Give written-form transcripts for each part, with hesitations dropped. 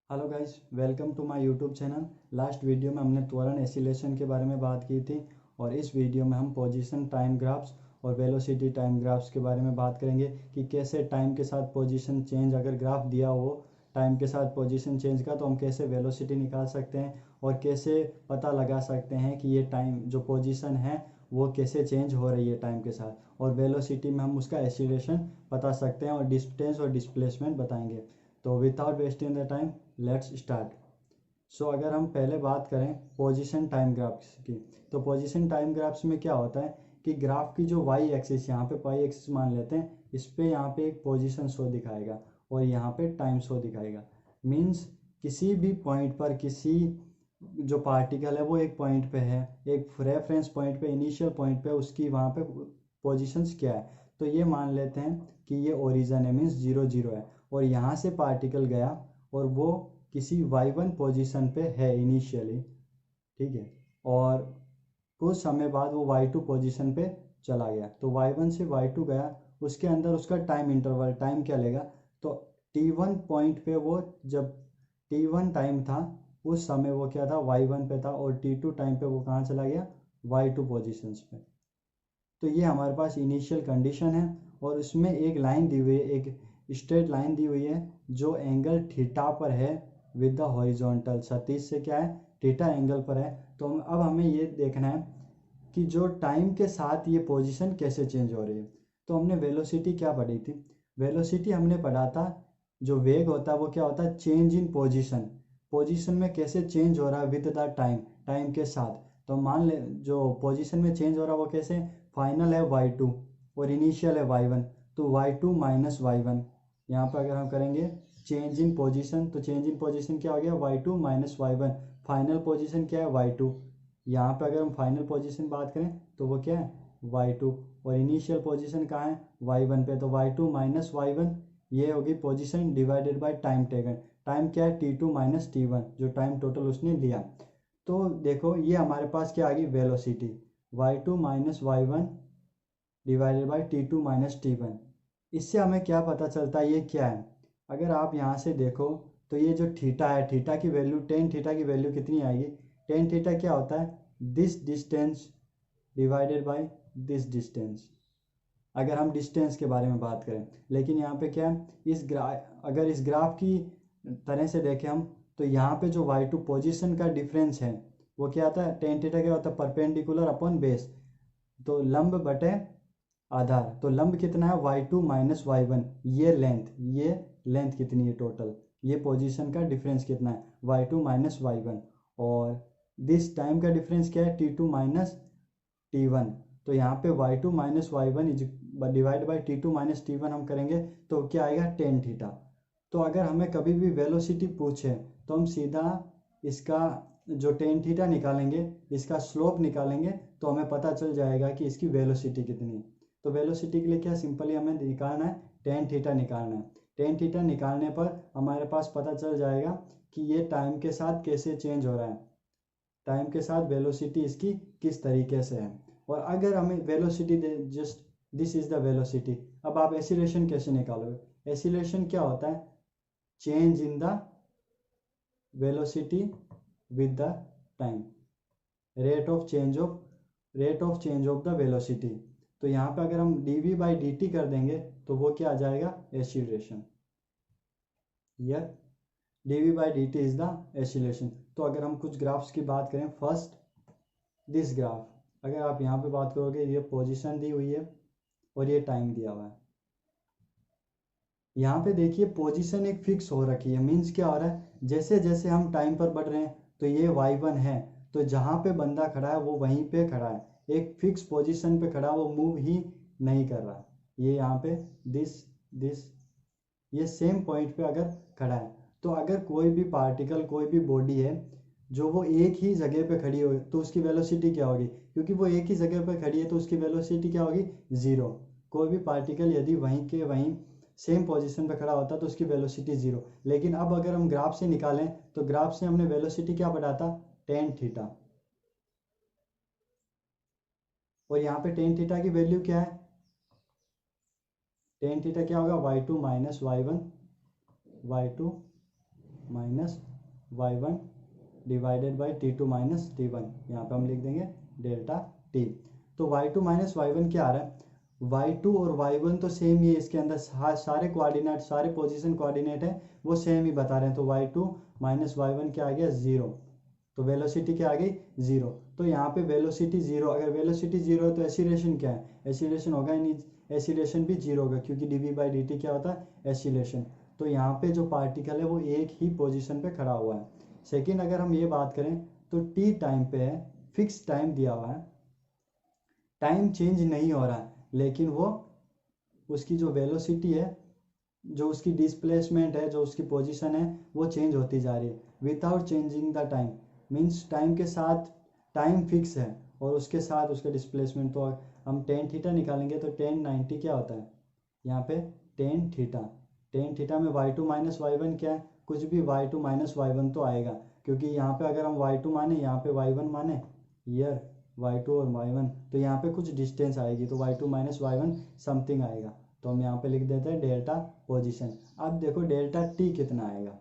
Hello guys, welcome to my YouTube channel. Last video में हमने त्वरण एसिलेशन के बारे में बात की थी और इस वीडियो में हम पोजीशन टाइम ग्राफ्स और वेलोसिटी टाइम ग्राफ्स के बारे में बात करेंगे कि कैसे टाइम के साथ पोजीशन चेंज, अगर ग्राफ दिया हो टाइम के साथ पोजीशन चेंज का, तो हम कैसे वेलोसिटी निकाल सकते हैं और कैसे पता लगा सकते हैं कि ये टाइम जो पोजीशन है वो कैसे चेंज हो रही है टाइम के साथ। और वेलोसिटी में हम उसका एसिलेशन बता सकते हैं और डिस्टेंस और डिस्प्लेसमेंट बताएंगे। तो without wasting the time let's start. So अगर हम पहले बात करें पोजीशन टाइम ग्राफ्स की, तो पोजीशन टाइम ग्राफ्स में क्या होता है कि ग्राफ की जो वाई एक्सिस, यहाँ पे पाई एक्सिस मान लेते हैं, इस पे यहाँ पे एक पोजीशन शो दिखाएगा और यहाँ पे टाइम शो दिखाएगा। मीन्स किसी भी पॉइंट पर किसी जो पार्टिकल है वो एक पॉइंट पे है, एक रेफरेंस पॉइंट पे, इनिशियल पॉइंट पे, उसकी वहाँ पे पोजीशंस क्या है। तो ये मान लेते हैं कि ये ओरिजन है, मीन्स 0 0 है, और यहाँ से पार्टिकल गया और वो किसी y1 पोजीशन पे है इनिशियली, ठीक है, और कुछ समय बाद वो y2 पोजीशन पे चला गया। तो y1 से y2 गया, उसके अंदर उसका टाइम इंटरवल, टाइम क्या लेगा, तो t1 पॉइंट पे वो जब t1 टाइम था उस समय वो क्या था, y1 पे था, और t2 टाइम पे वो कहाँ चला गया, y2 पोजीशंस पे। तो ये हमारे पास इनिशियल कंडीशन है और उसमें एक लाइन दी हुई है, एक स्ट्रेट लाइन दी हुई है जो एंगल थीटा पर है विद द हॉरिजॉन्टल। क्षैतिज से क्या है, थीटा एंगल पर है। तो अब हमें ये देखना है कि जो टाइम के साथ ये पोजीशन कैसे चेंज हो रही है। तो हमने वेलोसिटी क्या पढ़ी थी, वेलोसिटी हमने पढ़ा था, जो वेग होता है वो क्या होता है, चेंज इन पोजीशन, पोजीशन में कैसे चेंज हो रहा है विद द टाइम, टाइम के साथ। तो मान ले जो पोजीशन में चेंज हो रहा है वो कैसे, फाइनल है y2 और इनिशियल है y1, तो y2 माइनस y1। यहाँ पर अगर हम करेंगे चेंज इन पोजीशन, तो चेंज इन पोजीशन क्या हो गया, y2 minus y1। Final position क्या है, y2। यहाँ पे अगर हम फाइनल पोजीशन बात करें तो वो क्या है, y2, और इनिशियल पोजीशन कहाँ है, y1 पे, तो y2 माइनस y1। ये होगी position divided by time taken. Time क्या है, t2 माइनस t1, जो टाइम टोटल उसने लिया। तो देखो ये हमारे पास क्या आ गई, velocity y2 minus y1 divided by t2 minus t1। इससे हमें क्या पता चलता है, ये क्या है, अगर आप यहाँ से देखो तो ये जो थीटा है, थीटा की वैल्यू, टेन थीटा की वैल्यू कितनी आएगी, टेन थीटा क्या होता है, this distance divided by this distance, अगर हम डिस्टेंस के बारे में बात करें। लेकिन यहाँ पे क्या है, अगर इस ग्राफ की तरह से देखें हम, तो यहाँ पे जो y2 पोजीशन का डिफरेंस है वो क्या आता है, टेन थीटा क्या होता है, परपेंडिकुलर अपॉन बेस, तो लंब बटे आधार। तो लंब कितना है, y2 माइनस y1, ये लेंथ कितनी है टोटल, ये पोजीशन का डिफरेंस कितना है, y2 माइनस y1। और दिस टाइम का डिफरेंस क्या है, t2 माइनस t1। तो यहाँ पे y2 minus y1 is divide by t2 minus t1 हम करेंगे तो क्या आएगा, टेन थीटा। तो अगर हमें कभी भी वेलोसिटी पूछे तो हम सीधा इसका जो टेन थीटा निकालेंगे, इसका स्लोप निकालेंगे, तो हमें पता चल जाएगा कि इसकी वेलोसिटी कितनी है। तो वेलोसिटी के लिए क्या, सिंपली हमें निकालना है, टेन थीटा निकालना है। टेन थीटा निकालने पर हमारे पास पता चल जाएगा कि ये टाइम के साथ कैसे चेंज हो रहा है, टाइम के साथ वेलोसिटी इसकी किस तरीके से है। और अगर हमें velocity they, just this is the velocity, अब आप एसिलेशन कैसे निकालोगे, एसिलेशन क्या होता है, change in the velocity with the time, rate of change of the velocity. तो यहाँ पे अगर हम dv बाई dt कर देंगे तो वो क्या आ जाएगा, एसिलेशन, या dv by dt is the acceleration. तो अगर हम कुछ ग्राफ्स की बात करें, फर्स्ट दिस ग्राफ, अगर आप यहाँ पे बात करोगे, ये पोजीशन दी हुई है और ये टाइम दिया हुआ है। यहाँ पे देखिए पोजीशन एक फिक्स हो रखी है, मीन्स क्या हो रहा है, जैसे जैसे हम टाइम पर बढ़ रहे हैं तो ये y1 है, तो जहाँ पे बंदा खड़ा है वो वहीं पे खड़ा है, एक फिक्स पोजीशन पे खड़ा, वो मूव ही नहीं कर रहा। ये यहाँ पे दिस दिस ये सेम पॉइंट पे अगर खड़ा है, तो अगर कोई भी पार्टिकल, कोई भी बॉडी है जो वो एक ही जगह पे खड़ी हो, तो उसकी वेलोसिटी क्या होगी, क्योंकि वो एक ही जगह पे खड़ी है तो उसकी वेलोसिटी क्या होगी, जीरो। कोई भी पार्टिकल यदि वहीं के वहीं सेम पोजीशन पे खड़ा होता तो उसकी वेलोसिटी जीरो। लेकिन अब अगर हम ग्राफ से निकालें तो ग्राफ से हमने वेलोसिटी क्या बढ़ा था, टेन थीटा, और यहाँ पे टेन थीटा की वैल्यू क्या है, टेन थीटा क्या होगा, y2 minus y1, y2 minus y1 divided by t2 minus t1, यहाँ पे हम लिख देंगे डेल्टा t। तो y2 माइनस y1 क्या आ रहा है, y2 और y1 तो सेम ही है, इसके अंदर सारे कोऑर्डिनेट, सारे पोजीशन कोऑर्डिनेट है वो सेम ही बता रहे हैं। तो y2 माइनस y1 क्या आ गया, 0। तो वेलोसिटी क्या आ गई, 0। तो यहाँ पे वेलोसिटी 0, अगर वेलोसिटी 0 है तो एसिलेशन क्या है, एसिलेशन होगा नहीं, एसिलेशन भी 0 होगा क्योंकि dv बाई dt क्या होता है, एसिलेशन। तो यहाँ पे जो पार्टिकल है वो एक ही पोजीशन पे खड़ा हुआ है। सेकेंड अगर हम ये बात करें तो t टाइम पे है, फिक्स टाइम दिया हुआ है, टाइम चेंज नहीं हो रहा है, लेकिन वो उसकी जो वेलोसिटी है, जो उसकी डिस्प्लेसमेंट है, जो उसकी पोजीशन है वो चेंज होती जा रही है without changing the time. Means time के साथ टाइम फिक्स है और उसके साथ उसका डिस्प्लेसमेंट। तो हम टेन थीटा निकालेंगे तो 1090 क्या होता है, यहाँ पे टेन थीटा, टेन थीटा में y2 माइनस y1 क्या है, कुछ भी y2 माइनस y1 तो आएगा, क्योंकि यहाँ पे अगर हम y2 माने, यहाँ पे y1 माने, ईयर y2 और y1, तो यहाँ पे कुछ डिस्टेंस आएगी तो y2 माइनस y1 समथिंग आएगा। तो हम यहाँ पे लिख देते हैं डेल्टा पोजीशन। अब देखो डेल्टा टी कितना आएगा,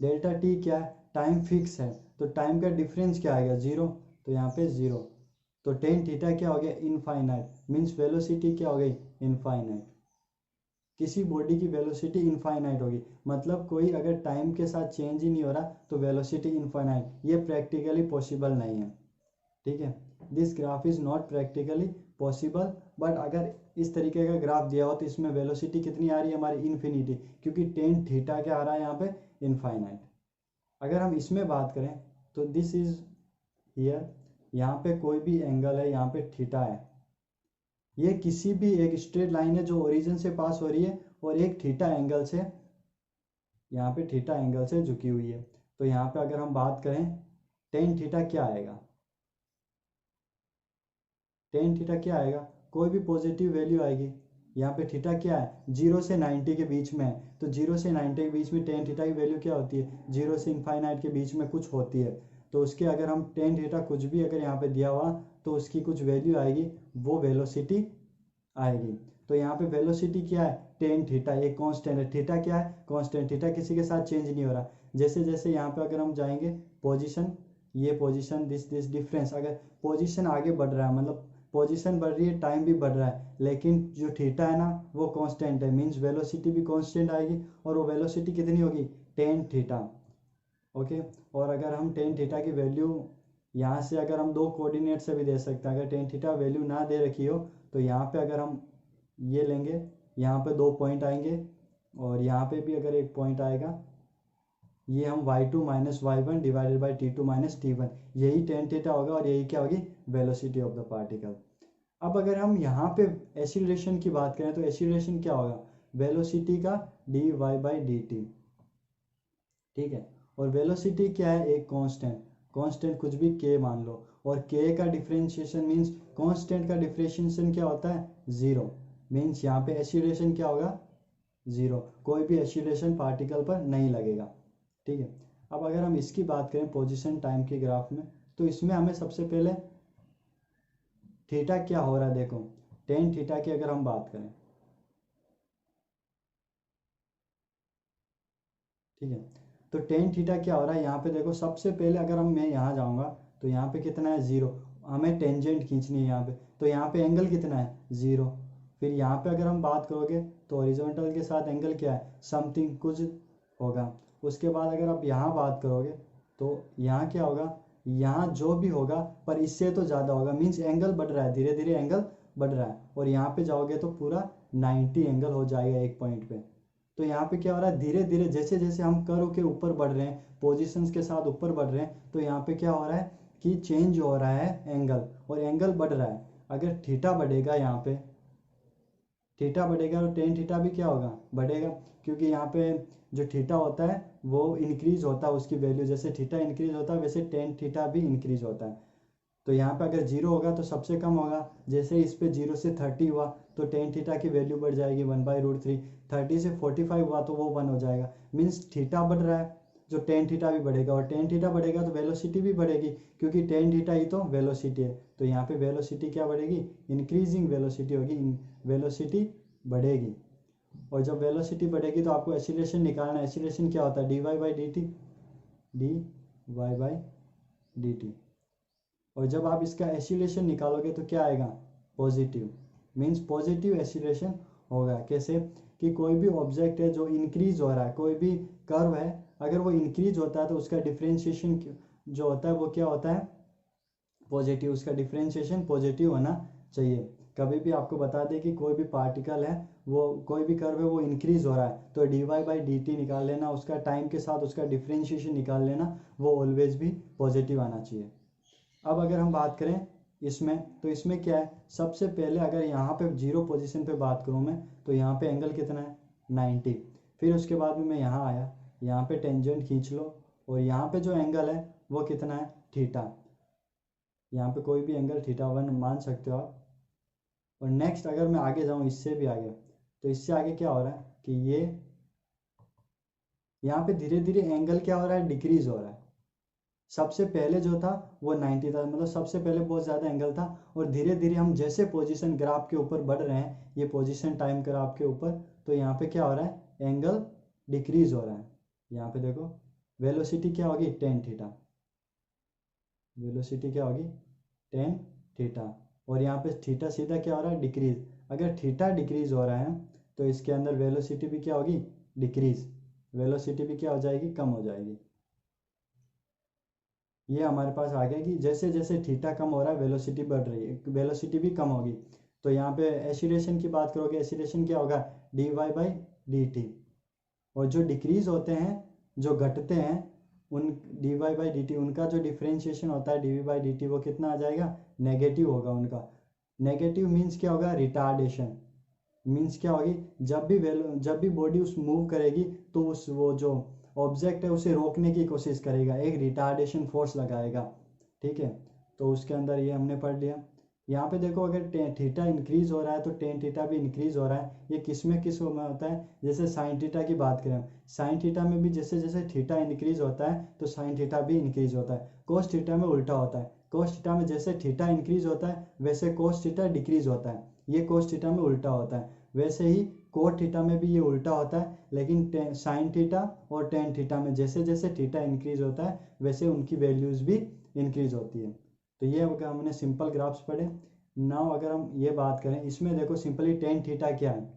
डेल्टा टी क्या है, टाइम फिक्स है तो टाइम का डिफरेंस क्या आएगा, 0। तो यहाँ पे 0। तो टेन थीटा क्या हो गया, इनफाइनाइट, मीन्स वेलोसिटी क्या हो गई, इनफाइनाइट। किसी बॉडी की वेलोसिटी इनफाइनाइट होगी, मतलब कोई अगर टाइम के साथ चेंज ही नहीं हो रहा तो वेलोसिटी इनफाइनाइट, ये प्रैक्टिकली पॉसिबल नहीं है। ठीक है, this graph is not practically possible, but अगर इस तरीके का ग्राफ दिया हो तो इसमें वेलोसिटी कितनी आ रही है हमारी, इन्फिनिटी, क्योंकि टेन थीटा क्या आ रहा है यहाँ पे, इनफाइनाइट। अगर हम इसमें बात करें तो दिस इज हियर, यहाँ पे कोई भी एंगल है, यहाँ पे थीटा है, ये किसी भी एक स्ट्रेट लाइन है जो ओरिजिन से पास हो रही है और एक थीटा एंगल से, यहाँ पे थीटा एंगल से झुकी हुई है। तो यहाँ पे अगर हम बात करें टेन थीटा क्या आएगा, टेन थीटा क्या आएगा, कोई भी पॉजिटिव वैल्यू आएगी। यहाँ पे थीटा क्या है, 0 से 90 के बीच में है, तो 0 से 90 के बीच में टेन थीटा की वैल्यू क्या होती है, 0 से इनफाइनाइट के बीच में कुछ होती है। तो उसके अगर हम टेन थीटा कुछ भी अगर यहाँ पे दिया हुआ तो उसकी कुछ वैल्यू आएगी, वो वेलोसिटी आएगी। तो यहाँ पे वेलोसिटी क्या है, टेन थीटा, ये कांस्टेंट है, थीटा क्या है, कांस्टेंट, थीटा किसी के साथ चेंज नहीं हो रहा। जैसे जैसे यहाँ पे अगर हम जाएंगे पोजीशन, ये पोजीशन, दिस डिफरेंस, अगर पोजीशन आगे बढ़ रहा है, मतलब पोजीशन बढ़ रही है, टाइम भी बढ़ रहा है, लेकिन जो थीटा है ना वो कांस्टेंट है, मींस वेलोसिटी भी कांस्टेंट आएगी, और वो वेलोसिटी कितनी होगी, टेन थीटा। ओके, और अगर हम टेन थीटा की वैल्यू यहाँ से अगर हम दो कोऑर्डिनेट से भी दे सकते हैं, अगर टेन थीटा वैल्यू ना दे रखी हो तो यहाँ पे अगर हम ये लेंगे, यहाँ पे दो पॉइंट आएंगे और यहाँ पे भी अगर एक पॉइंट आएगा, ये हम y2 minus y1 divided by t2 minus t1, यही टेन थीटा होगा और यही क्या होगी, वेलोसिटी ऑफ द पार्टिकल। अब अगर हम यहाँ पे एक्सीलरेशन की बात करें तो एक्सीलरेशन क्या होगा, वेलोसिटी का dy बाई dt। ठीक है, और वेलोसिटी क्या है, एक कांस्टेंट, कांस्टेंट कुछ भी k मान लो, और k का डिफरेंशिएशन मींस कांस्टेंट का डिफरेंशिएशन क्या होता है, 0, मींस यहाँ पे एक्सीलरेशन क्या होगा, 0, कोई भी एक्सीलरेशन पार्टिकल पर नहीं लगेगा। ठीक है, अब अगर हम इसकी बात करें पोजीशन टाइम के ग्राफ में, तो इसमें हमें सबसे पहले थीटा क्या हो रहा है, देखो टेन थीटा की अगर हम बात करें, ठीक है, तो टेन थीटा क्या हो रहा है, यहाँ पे देखो सबसे पहले अगर मैं यहाँ जाऊँगा तो यहाँ पे कितना है, 0, हमें टेंजेंट खींचनी है यहाँ पे, तो यहाँ पे एंगल कितना है, 0। फिर यहाँ पे अगर हम बात करोगे तो हॉरिजॉन्टल के साथ एंगल क्या है, समथिंग कुछ होगा। उसके बाद अगर आप यहाँ बात करोगे तो यहाँ क्या होगा, यहाँ जो भी होगा पर इससे तो ज़्यादा होगा, मीन्स एंगल बढ़ रहा है, धीरे धीरे एंगल बढ़ रहा है, और यहाँ पे जाओगे तो पूरा 90 एंगल हो जाएगा एक पॉइंट पे। तो यहाँ पे क्या हो रहा है, धीरे धीरे जैसे जैसे हम कर्व के ऊपर बढ़ रहे हैं, पोजीशंस के साथ ऊपर बढ़ रहे हैं, तो यहाँ पे क्या हो रहा है कि चेंज हो रहा है एंगल, और एंगल बढ़ रहा है। अगर थीटा बढ़ेगा, यहाँ पे थीटा बढ़ेगा तो टेन थीटा भी क्या होगा, बढ़ेगा, क्योंकि यहाँ पे जो थीटा होता है वो इंक्रीज होता है उसकी वैल्यू, जैसे थीटा इंक्रीज होता है वैसे टेन थीटा भी इंक्रीज होता है। तो यहाँ पे अगर 0 होगा तो सबसे कम होगा, जैसे इस पे 0 से 30 हुआ तो टेन थीटा की वैल्यू बढ़ जाएगी 1/√3, 30 से 45 हुआ तो वो 1 हो जाएगा, मीन्स थीटा बढ़ रहा है, जो टेन थीटा भी बढ़ेगा, और टेन थीटा बढ़ेगा तो वेलोसिटी भी बढ़ेगी, क्योंकि टेन थीटा ही तो वेलोसिटी है। तो यहाँ पे वेलोसिटी क्या बढ़ेगी, इंक्रीजिंग वेलोसिटी होगी, वेलोसिटी बढ़ेगी। और जब वेलोसिटी बढ़ेगी तो आपको एक्सीलरेशन निकालना है। एक्सीलरेशन क्या होता है? dy by D T, dy by D T. और जब आप इसका एक्सीलरेशन निकालोगे तो क्या आएगा? पॉजिटिव, मीन्स पॉजिटिव एक्सीलरेशन होगा। कैसे? कि कोई भी ऑब्जेक्ट है जो इंक्रीज हो रहा है, कोई भी कर्व है, अगर वो इंक्रीज होता है तो उसका डिफ्रेंशिएशन जो होता है वो क्या होता है? पॉजिटिव। उसका डिफ्रेंशिएशन पॉजिटिव होना चाहिए। कभी भी आपको बता दें कि कोई भी पार्टिकल है, वो कोई भी कर्व है वो इंक्रीज हो रहा है, तो dy बाई डी टी निकाल लेना, उसका टाइम के साथ उसका डिफ्रेंशिएशन निकाल लेना, वो ऑलवेज भी पॉजिटिव आना चाहिए। अब अगर हम बात करें इसमें, तो इसमें क्या है? सबसे पहले अगर यहाँ पे जीरो पोजीशन पे बात करूँ मैं, तो यहाँ पे एंगल कितना है? 90। फिर उसके बाद में मैं यहाँ आया, यहाँ पे टेंजेंट खींच लो, और यहाँ पे जो एंगल है वो कितना है? थीटा। यहाँ पे कोई भी एंगल θ1 मान सकते हो आप। और नेक्स्ट अगर मैं आगे जाऊँ, इससे भी आगे, तो इससे आगे क्या हो रहा है कि ये यहाँ पे धीरे धीरे एंगल क्या हो रहा है? डिक्रीज हो रहा है। सबसे पहले जो था वो 90 था, मतलब सबसे पहले बहुत ज़्यादा एंगल था, और धीरे धीरे हम जैसे पोजीशन ग्राफ के ऊपर बढ़ रहे हैं, ये पोजीशन टाइम ग्राफ के ऊपर, तो यहाँ पे क्या हो रहा है? एंगल डिक्रीज हो रहा है। यहाँ पे देखो, वेलोसिटी क्या होगी? Tan theta. वेलोसिटी क्या होगी? Tan theta. और यहाँ पे थीटा सीधा क्या हो रहा है? डिक्रीज। अगर थीटा डिक्रीज हो रहा है तो इसके अंदर वेलोसिटी भी क्या होगी? डिक्रीज। वेलोसिटी भी क्या हो जाएगी? कम हो जाएगी। ये हमारे पास आ गया कि जैसे जैसे थीटा कम हो रहा है वेलोसिटी बढ़ रही है, वेलोसिटी भी कम होगी। तो यहाँ पे एक्सीलरेशन की बात करोगे, एक्सीलरेशन क्या होगा? dy by D T. और जो डिक्रीज होते हैं, जो घटते हैं, उन dy बाई डी टी, उनका जो डिफ्रेंशिएशन होता है dv बाई डी टी, वो कितना आ जाएगा? नेगेटिव होगा उनका। नेगेटिव मीन्स क्या होगा? रिटार्डेशन। मीन्स क्या होगी? जब भी बॉडी उस मूव करेगी तो उस वो जो ऑब्जेक्ट है उसे रोकने की कोशिश करेगा, एक रिटार्डेशन फोर्स लगाएगा। ठीक है, तो उसके अंदर ये हमने पढ़ लिया। यहाँ पे देखो, अगर थीटा इंक्रीज हो रहा है तो टेन थीटा भी इंक्रीज हो रहा है। ये किस में होता है? जैसे साइन थीटा की बात करें, साइन थीटा में भी जैसे जैसे थीटा इंक्रीज होता है तो साइन थीटा भी इंक्रीज होता है। कोस थीटा में उल्टा होता है, कोस थीटा में जैसे थीटा इंक्रीज होता है वैसे कोस थीटा डिक्रीज होता है। ये कोस थीटा में उल्टा होता है। वैसे ही कोट थीटा में भी ये उल्टा होता है, लेकिन साइन थीटा और टेन थीटा में जैसे जैसे थीटा इंक्रीज होता है वैसे उनकी वैल्यूज भी इंक्रीज होती है। तो ये अगर हमने सिंपल ग्राफ्स पढ़े। नाउ अगर हम ये बात करें, इसमें देखो सिंपली टेन थीटा क्या है,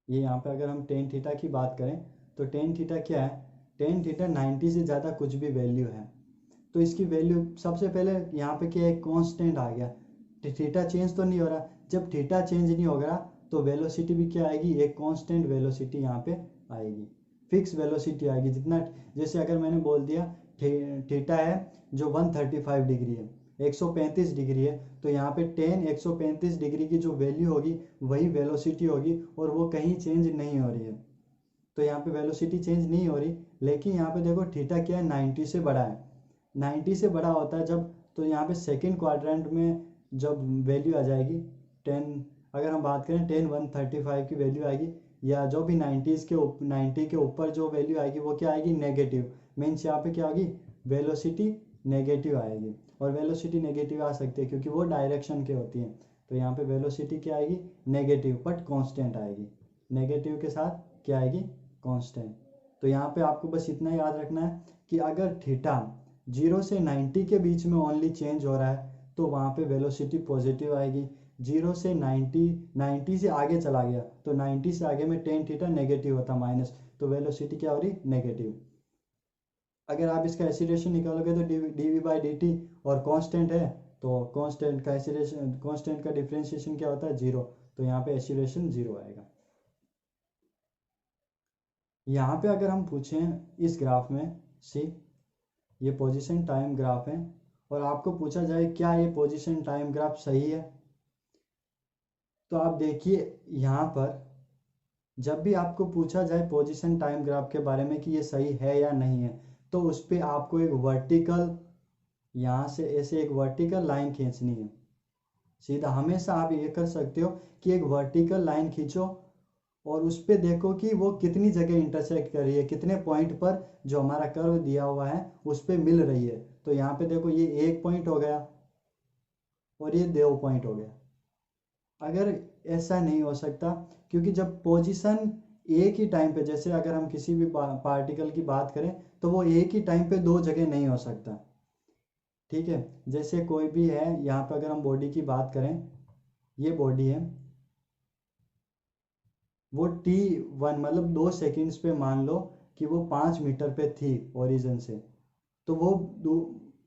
ये यहाँ पे अगर हम टेन थीटा की बात करें तो टेन थीटा क्या है? टेन थीटा 90 से ज़्यादा कुछ भी वैल्यू है तो इसकी वैल्यू सबसे पहले यहाँ पे क्या है? कांस्टेंट आ गया। थीटा चेंज तो नहीं हो रहा, जब थीटा चेंज नहीं होगा तो वेलोसिटी भी क्या आएगी? एक कांस्टेंट वेलोसिटी यहाँ पे आएगी, फिक्स वेलोसिटी आएगी। जितना, जैसे अगर मैंने बोल दिया थीटा है जो 135 डिग्री है, 135 डिग्री है, तो यहाँ पे टेन 135 डिग्री की जो वैल्यू होगी वही वेलोसिटी होगी, और वो कहीं चेंज नहीं हो रही है। तो यहाँ पे वेलोसिटी चेंज नहीं हो रही, लेकिन यहाँ पे देखो थीटा क्या है? 90 से बड़ा है। 90 से बड़ा होता है जब, तो यहाँ पे सेकेंड क्वाड्रेंट में जब वैल्यू आ जाएगी 10, अगर हम बात करें 10 135 की वैल्यू आएगी, या जो भी 90 के ऊपर जो वैल्यू आएगी वो क्या आएगी? नेगेटिव। मीन्स यहाँ पे क्या होगी? वेलोसिटी नेगेटिव आएगी। और वेलोसिटी नेगेटिव आ सकती है क्योंकि वो डायरेक्शन के होती है। तो यहाँ पे वेलोसिटी क्या आएगी? नेगेटिव, बट कांस्टेंट आएगी। नेगेटिव के साथ क्या आएगी? कांस्टेंट। तो यहाँ पे आपको बस इतना याद रखना है कि अगर थीटा 0 से 90 के बीच में ओनली चेंज हो रहा है तो वहाँ पे वेलोसिटी पॉजिटिव आएगी। 0 से 90 से आगे चला गया तो 90 से आगे में टेन थीटा नेगेटिव होता माइनस, तो वेलोसिटी क्या हो रही? नेगेटिव। अगर आप इसका एक्सीलरेशन निकालोगे तो डी बाई डी टी, और कांस्टेंट है तो कांस्टेंट का एक्सीलरेशन, कांस्टेंट का डिफरेंशिएशन क्या होता है? जीरो। तो यहाँ पे एक्सीलरेशन जीरो आएगा। यहाँ पे अगर हम पूछें इस ग्राफ में, सी ये पोजीशन टाइम ग्राफ है, और आपको पूछा जाए क्या ये पोजीशन टाइम ग्राफ सही है, तो आप देखिए यहाँ पर जब भी आपको पूछा जाए पोजीशन टाइम ग्राफ के बारे में कि ये सही है या नहीं है, तो उस पर आपको एक वर्टिकल, यहाँ से ऐसे एक वर्टिकल लाइन खींचनी है सीधा। हमेशा आप ये कर सकते हो कि एक वर्टिकल लाइन खींचो और उस पर देखो कि वो कितनी जगह इंटरसेक्ट कर रही है, कितने पॉइंट पर जो हमारा कर्व दिया हुआ है उस पर मिल रही है। तो यहाँ पे देखो ये एक पॉइंट हो गया और ये दो पॉइंट हो गया। अगर ऐसा नहीं हो सकता, क्योंकि जब पोजीशन एक ही टाइम पे, जैसे अगर हम किसी भी पार्टिकल की बात करें तो वो एक ही टाइम पे दो जगह नहीं हो सकता। ठीक है, जैसे कोई भी है, यहाँ पे अगर हम बॉडी की बात करें, ये बॉडी है, वो t1 मतलब 2 सेकेंड्स पे मान लो कि वो 5 मीटर पे थी ओरिजिन से, तो वो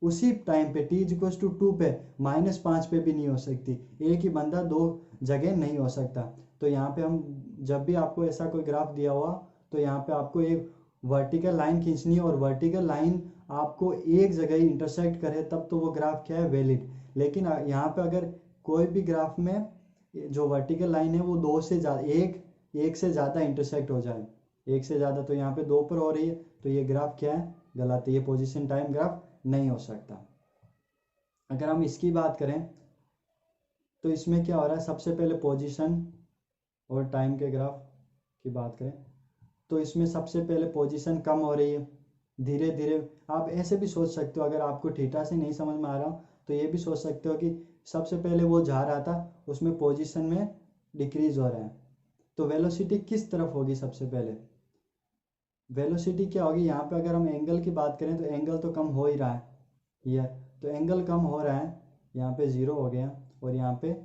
उसी टाइम पे t=2 पे -5 पे भी नहीं हो सकती। एक ही बंदा दो जगह नहीं हो सकता। तो यहाँ पे हम, जब भी आपको ऐसा कोई ग्राफ दिया हुआ, तो यहाँ पे आपको एक वर्टिकल लाइन खींचनी है, और वर्टिकल लाइन आपको एक जगह ही इंटरसेक्ट करे, तब तो वो ग्राफ क्या है, वैलिड। लेकिन यहाँ पे अगर कोई भी ग्राफ में जो वर्टिकल लाइन है वो दो से ज़्यादा, एक से ज़्यादा इंटरसेक्ट हो जाए, एक से ज़्यादा, तो यहाँ पे दो पर हो रही है, तो ये ग्राफ क्या है, गलत है, ये पोजीशन टाइम ग्राफ नहीं हो सकता। अगर हम इसकी बात करें तो इसमें क्या हो रहा है, सबसे पहले पोजीशन और टाइम के ग्राफ की बात करें तो इसमें सबसे पहले पोजीशन कम हो रही है धीरे धीरे। आप ऐसे भी सोच सकते हो, अगर आपको थीटा से नहीं समझ में आ रहा तो ये भी सोच सकते हो कि सबसे पहले वो जा रहा था, उसमें पोजीशन में डिक्रीज हो रहा है, तो वेलोसिटी किस तरफ होगी, सबसे पहले वेलोसिटी क्या होगी, यहाँ पे अगर हम एंगल की बात करें तो एंगल तो कम हो ही रहा है, ये तो एंगल कम हो रहा है, यहाँ पे 0 हो गया और यहाँ पे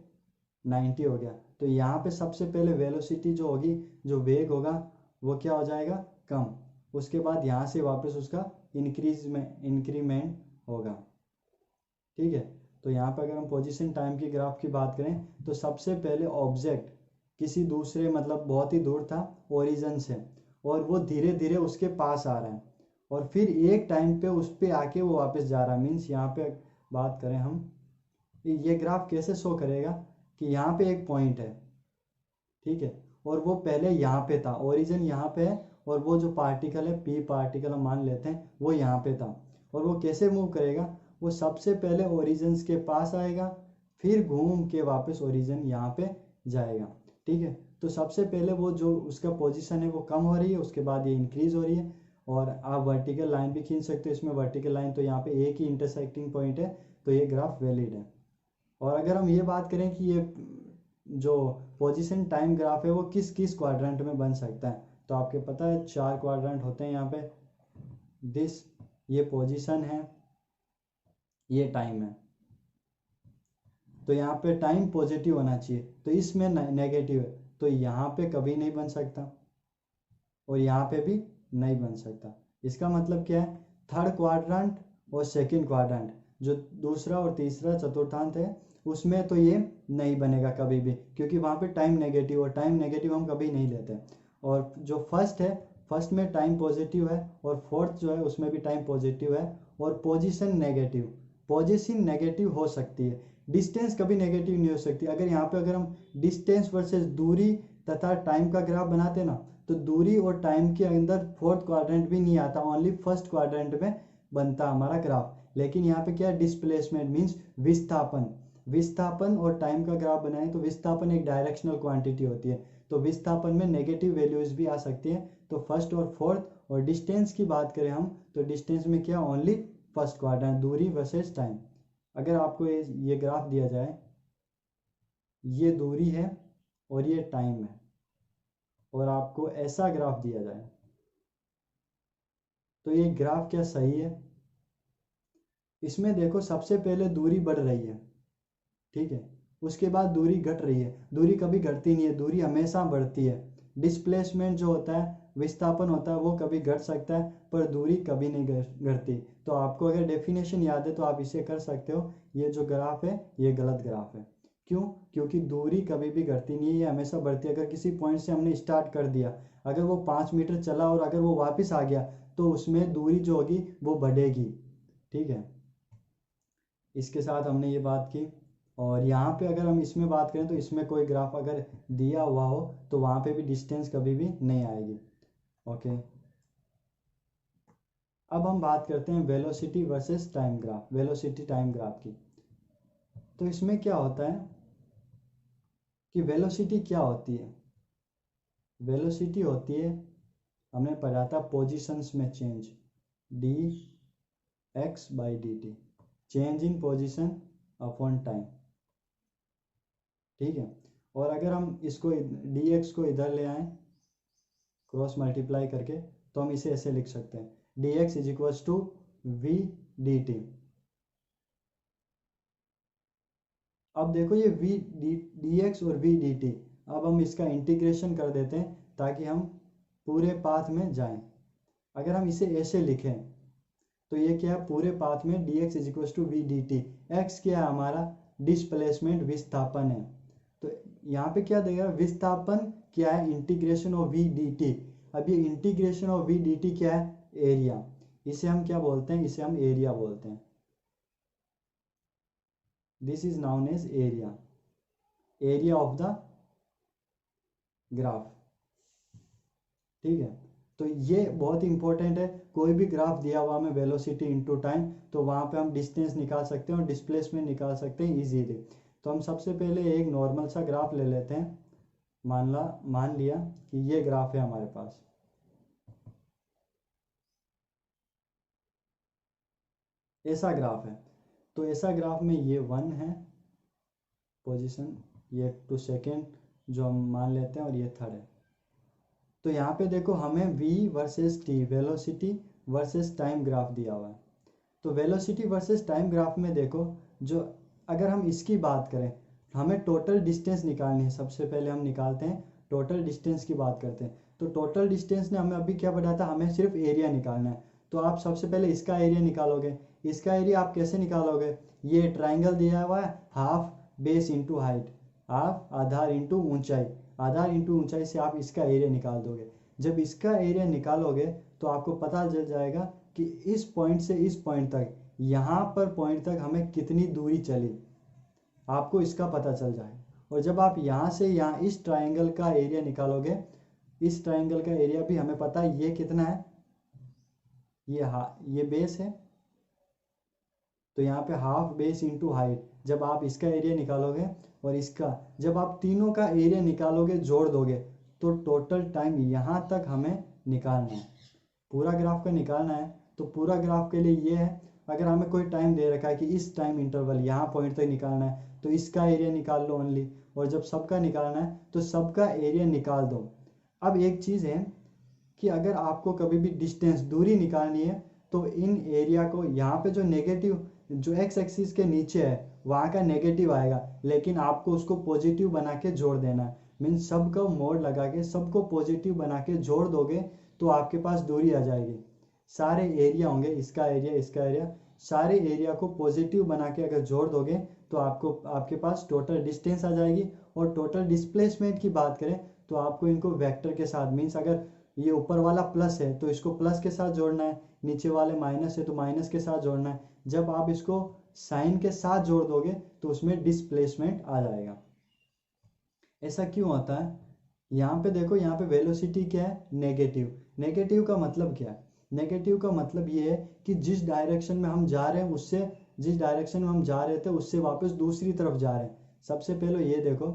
90 हो गया। तो यहाँ पे सबसे पहले वेलोसिटी जो होगी, जो वेग होगा, वो क्या हो जाएगा, कम। उसके बाद यहाँ से वापस उसका इंक्रीमेंट होगा। ठीक है, तो यहाँ पे अगर हम पोजीशन टाइम की ग्राफ की बात करें तो सबसे पहले ऑब्जेक्ट किसी दूसरे, मतलब बहुत ही दूर था ओरिजिन से, और वो धीरे धीरे उसके पास आ रहा है, और फिर एक टाइम पे उस पे आके वो वापस जा रहा है। मीन्स यहाँ पे बात करें हम, ये ग्राफ कैसे शो करेगा कि यहाँ पे एक पॉइंट है, ठीक है, और वो पहले यहाँ पे था, ओरिजिन यहाँ पे है, और वो जो पार्टिकल है, पी पार्टिकल हम मान लेते हैं, वो यहाँ पे था। और वो कैसे मूव करेगा, वो सबसे पहले ओरिजिन के पास आएगा, फिर घूम के वापस ओरिजिन यहाँ पे जाएगा। ठीक है, तो सबसे पहले वो जो उसका पोजीशन है वो कम हो रही है, उसके बाद ये इंक्रीज हो रही है। और आप वर्टिकल लाइन भी खींच सकते हो इसमें, वर्टिकल लाइन तो यहाँ पे एक ही इंटरसेक्टिंग पॉइंट है, तो ये ग्राफ वैलिड है। और अगर हम ये बात करें कि ये जो पोजीशन टाइम ग्राफ है वो किस किस क्वाड्रेंट में बन सकता है, तो आपके पता है 4 क्वाड्रेंट होते हैं यहाँ पे। दिस, ये पोजीशन है, ये टाइम है, तो यहाँ पे टाइम पॉजिटिव होना चाहिए, तो इसमें नेगेटिव है, तो यहाँ पे कभी नहीं बन सकता, और यहाँ पे भी नहीं बन सकता। इसका मतलब क्या है, थर्ड क्वाड्रेंट और सेकंड क्वाड्रेंट, जो दूसरा और तीसरा चतुर्थांश है, उसमें तो ये नहीं बनेगा कभी भी, क्योंकि वहाँ पे टाइम नेगेटिव, और टाइम नेगेटिव हम कभी नहीं लेते। और जो फर्स्ट है, फर्स्ट में टाइम पॉजिटिव है, और फोर्थ जो है उसमें भी टाइम पॉजिटिव है, और पोजीशन नेगेटिव, पोजीशन नेगेटिव हो सकती है, डिस्टेंस कभी नेगेटिव नहीं हो सकती। अगर यहाँ पे अगर हम डिस्टेंस वर्सेस दूरी तथा टाइम का ग्राफ बनाते ना, तो दूरी और टाइम के अंदर फोर्थ क्वाड्रेंट भी नहीं आता, ओनली फर्स्ट क्वाड्रेंट में बनता हमारा ग्राफ। लेकिन यहाँ पे क्या है, डिस्प्लेसमेंट मीन्स विस्थापन, विस्थापन और टाइम का ग्राफ बनाए तो विस्थापन एक डायरेक्शनल क्वांटिटी होती है, तो विस्थापन में नेगेटिव वैल्यूज भी आ सकती है, तो फर्स्ट और फोर्थ। और डिस्टेंस की बात करें हम, तो डिस्टेंस में क्या, ओनली फर्स्ट क्वाड्रेंट, दूरी वर्सेस टाइम। अगर आपको ये ग्राफ दिया जाए, ये दूरी है और ये टाइम है, और आपको ऐसा ग्राफ दिया जाए, तो ये ग्राफ क्या सही है। इसमें देखो सबसे पहले दूरी बढ़ रही है, ठीक है, उसके बाद दूरी घट रही है, दूरी कभी घटती नहीं है, दूरी हमेशा बढ़ती है। डिस्प्लेसमेंट जो होता है, विस्थापन होता है, वो कभी घट सकता है, पर दूरी कभी नहीं घटती। तो आपको अगर डेफिनेशन याद है तो आप इसे कर सकते हो, ये जो ग्राफ है ये गलत ग्राफ है। क्यों, क्योंकि दूरी कभी भी घटती नहीं है, ये हमेशा बढ़ती है। अगर किसी पॉइंट से हमने स्टार्ट कर दिया, अगर वो 5 मीटर चला और अगर वो वापस आ गया, तो उसमें दूरी जो होगी वो बढ़ेगी। ठीक है, इसके साथ हमने ये बात की। और यहाँ पे अगर हम इसमें बात करें तो इसमें कोई ग्राफ अगर दिया हुआ हो तो वहाँ पे भी डिस्टेंस कभी भी नहीं आएगी। ओके, अब हम बात करते हैं velocity versus time graph, velocity time graph की। तो इसमें क्या होता है कि वेलोसिटी क्या होती है, वेलोसिटी होती है, हमने पढ़ा था पोजिशंस में change, D x by D T, change in position upon time. ठीक है, और अगर हम इसको डी एक्स को इधर ले आएँ क्रॉस मल्टीप्लाई करके, तो हम इसे ऐसे लिख सकते हैं, D X is equals to V D T. अब देखो ये वी डी एक्स और वी डी टी, अब हम इसका इंटीग्रेशन कर देते हैं ताकि हम पूरे पाथ में जाएं। अगर हम इसे ऐसे लिखें तो ये क्या है, पूरे पाथ में D X is equal to V D T. X क्या है हमारा, डिस्प्लेसमेंट विस्थापन है। तो यहाँ पे क्या देगा, विस्थापन क्या है, integration of V D T. अब ये integration of V D T क्या है, एरिया। इसे हम क्या बोलते हैं, इसे हम एरिया बोलते हैं। This is known as area, area of the graph. ठीक है, तो ये बहुत इंपॉर्टेंट है। कोई भी ग्राफ दिया हुआ हमें वेलोसिटी इनटू टाइम, तो वहाँ पे हम डिस्टेंस निकाल सकते हैं और डिस्प्लेसमेंट निकाल सकते हैं इजीली। तो हम सबसे पहले एक नॉर्मल सा ग्राफ ले लेते हैं। मान लिया कि ये ग्राफ है हमारे पास। ऐसा ग्राफ है, तो ऐसा ग्राफ में ये 1 है पोजीशन, ये 2 सेकेंड जो हम मान लेते हैं, और ये 3rd है। तो यहाँ पे देखो हमें v versus t, velocity versus time graph दिया हुआ है। तो वेलोसिटी वर्सेस टाइम ग्राफ में देखो, जो अगर हम इसकी बात करें, हमें टोटल डिस्टेंस निकालनी है। सबसे पहले हम निकालते हैं टोटल डिस्टेंस की बात करते हैं। तो टोटल डिस्टेंस ने हमें अभी क्या बताया था, हमें सिर्फ एरिया निकालना है। तो आप सबसे पहले इसका एरिया निकालोगे। इसका एरिया आप कैसे निकालोगे, ये ट्राइंगल दिया हुआ है, half base into height, half आधार इंटू ऊंचाई, आधार इंटू ऊंचाई से आप इसका एरिया निकाल दोगे। जब इसका एरिया निकालोगे तो आपको पता चल जाएगा कि इस पॉइंट से इस पॉइंट तक, यहाँ पर पॉइंट तक हमें कितनी दूरी चली, आपको इसका पता चल जाएगा। और जब आप यहाँ से यहाँ इस ट्राइंगल का एरिया निकालोगे, इस ट्राइंगल का एरिया भी हमें पता है ये कितना है, ये बेस है, तो यहाँ पे हाफ बेस इंटू हाइट। जब आप इसका एरिया निकालोगे और इसका, जब आप तीनों का एरिया निकालोगे, जोड़ दोगे, तो टोटल टाइम यहाँ तक हमें निकालना है, पूरा ग्राफ का निकालना है। तो पूरा ग्राफ के लिए ये है, अगर हमें कोई टाइम दे रखा है कि इस टाइम इंटरवल यहाँ पॉइंट तक निकालना है, तो इसका एरिया निकाल लो ओनली। और जब सबका निकालना है तो सबका एरिया निकाल दो। अब एक चीज़ है कि अगर आपको कभी भी डिस्टेंस, दूरी निकालनी है, तो इन एरिया को, यहाँ पे जो नेगेटिव, जो एक्स एक्सिस के नीचे है वहाँ का नेगेटिव आएगा, लेकिन आपको उसको पॉजिटिव बना के जोड़ देना है। मीन्स सबको मोड़ लगा के सबको पॉजिटिव बना के जोड़ दोगे तो आपके पास दूरी आ जाएगी। सारे एरिया होंगे, इसका एरिया, सारे एरिया को पॉजिटिव बना के अगर जोड़ दोगे तो आपके पास टोटल डिस्टेंस आ जाएगी। और टोटल डिस्प्लेसमेंट की बात करें तो आपको इनको वेक्टर के साथ, मीन्स अगर ये ऊपर वाला प्लस है तो इसको प्लस के साथ जोड़ना है, नीचे वाले माइनस है तो माइनस के साथ जोड़ना है। जब आप इसको साइन के साथ जोड़ दोगे तो उसमें डिस्प्लेसमेंट आ जाएगा। ऐसा क्यों होता है, यहाँ पे देखो, यहाँ पे वेलोसिटी क्या है, नेगेटिव। नेगेटिव का मतलब क्या है, नेगेटिव का मतलब ये है कि जिस डायरेक्शन में हम जा रहे हैं उससे, जिस डायरेक्शन में हम जा रहे थे उससे वापस दूसरी तरफ जा रहे हैं। सबसे पहले ये देखो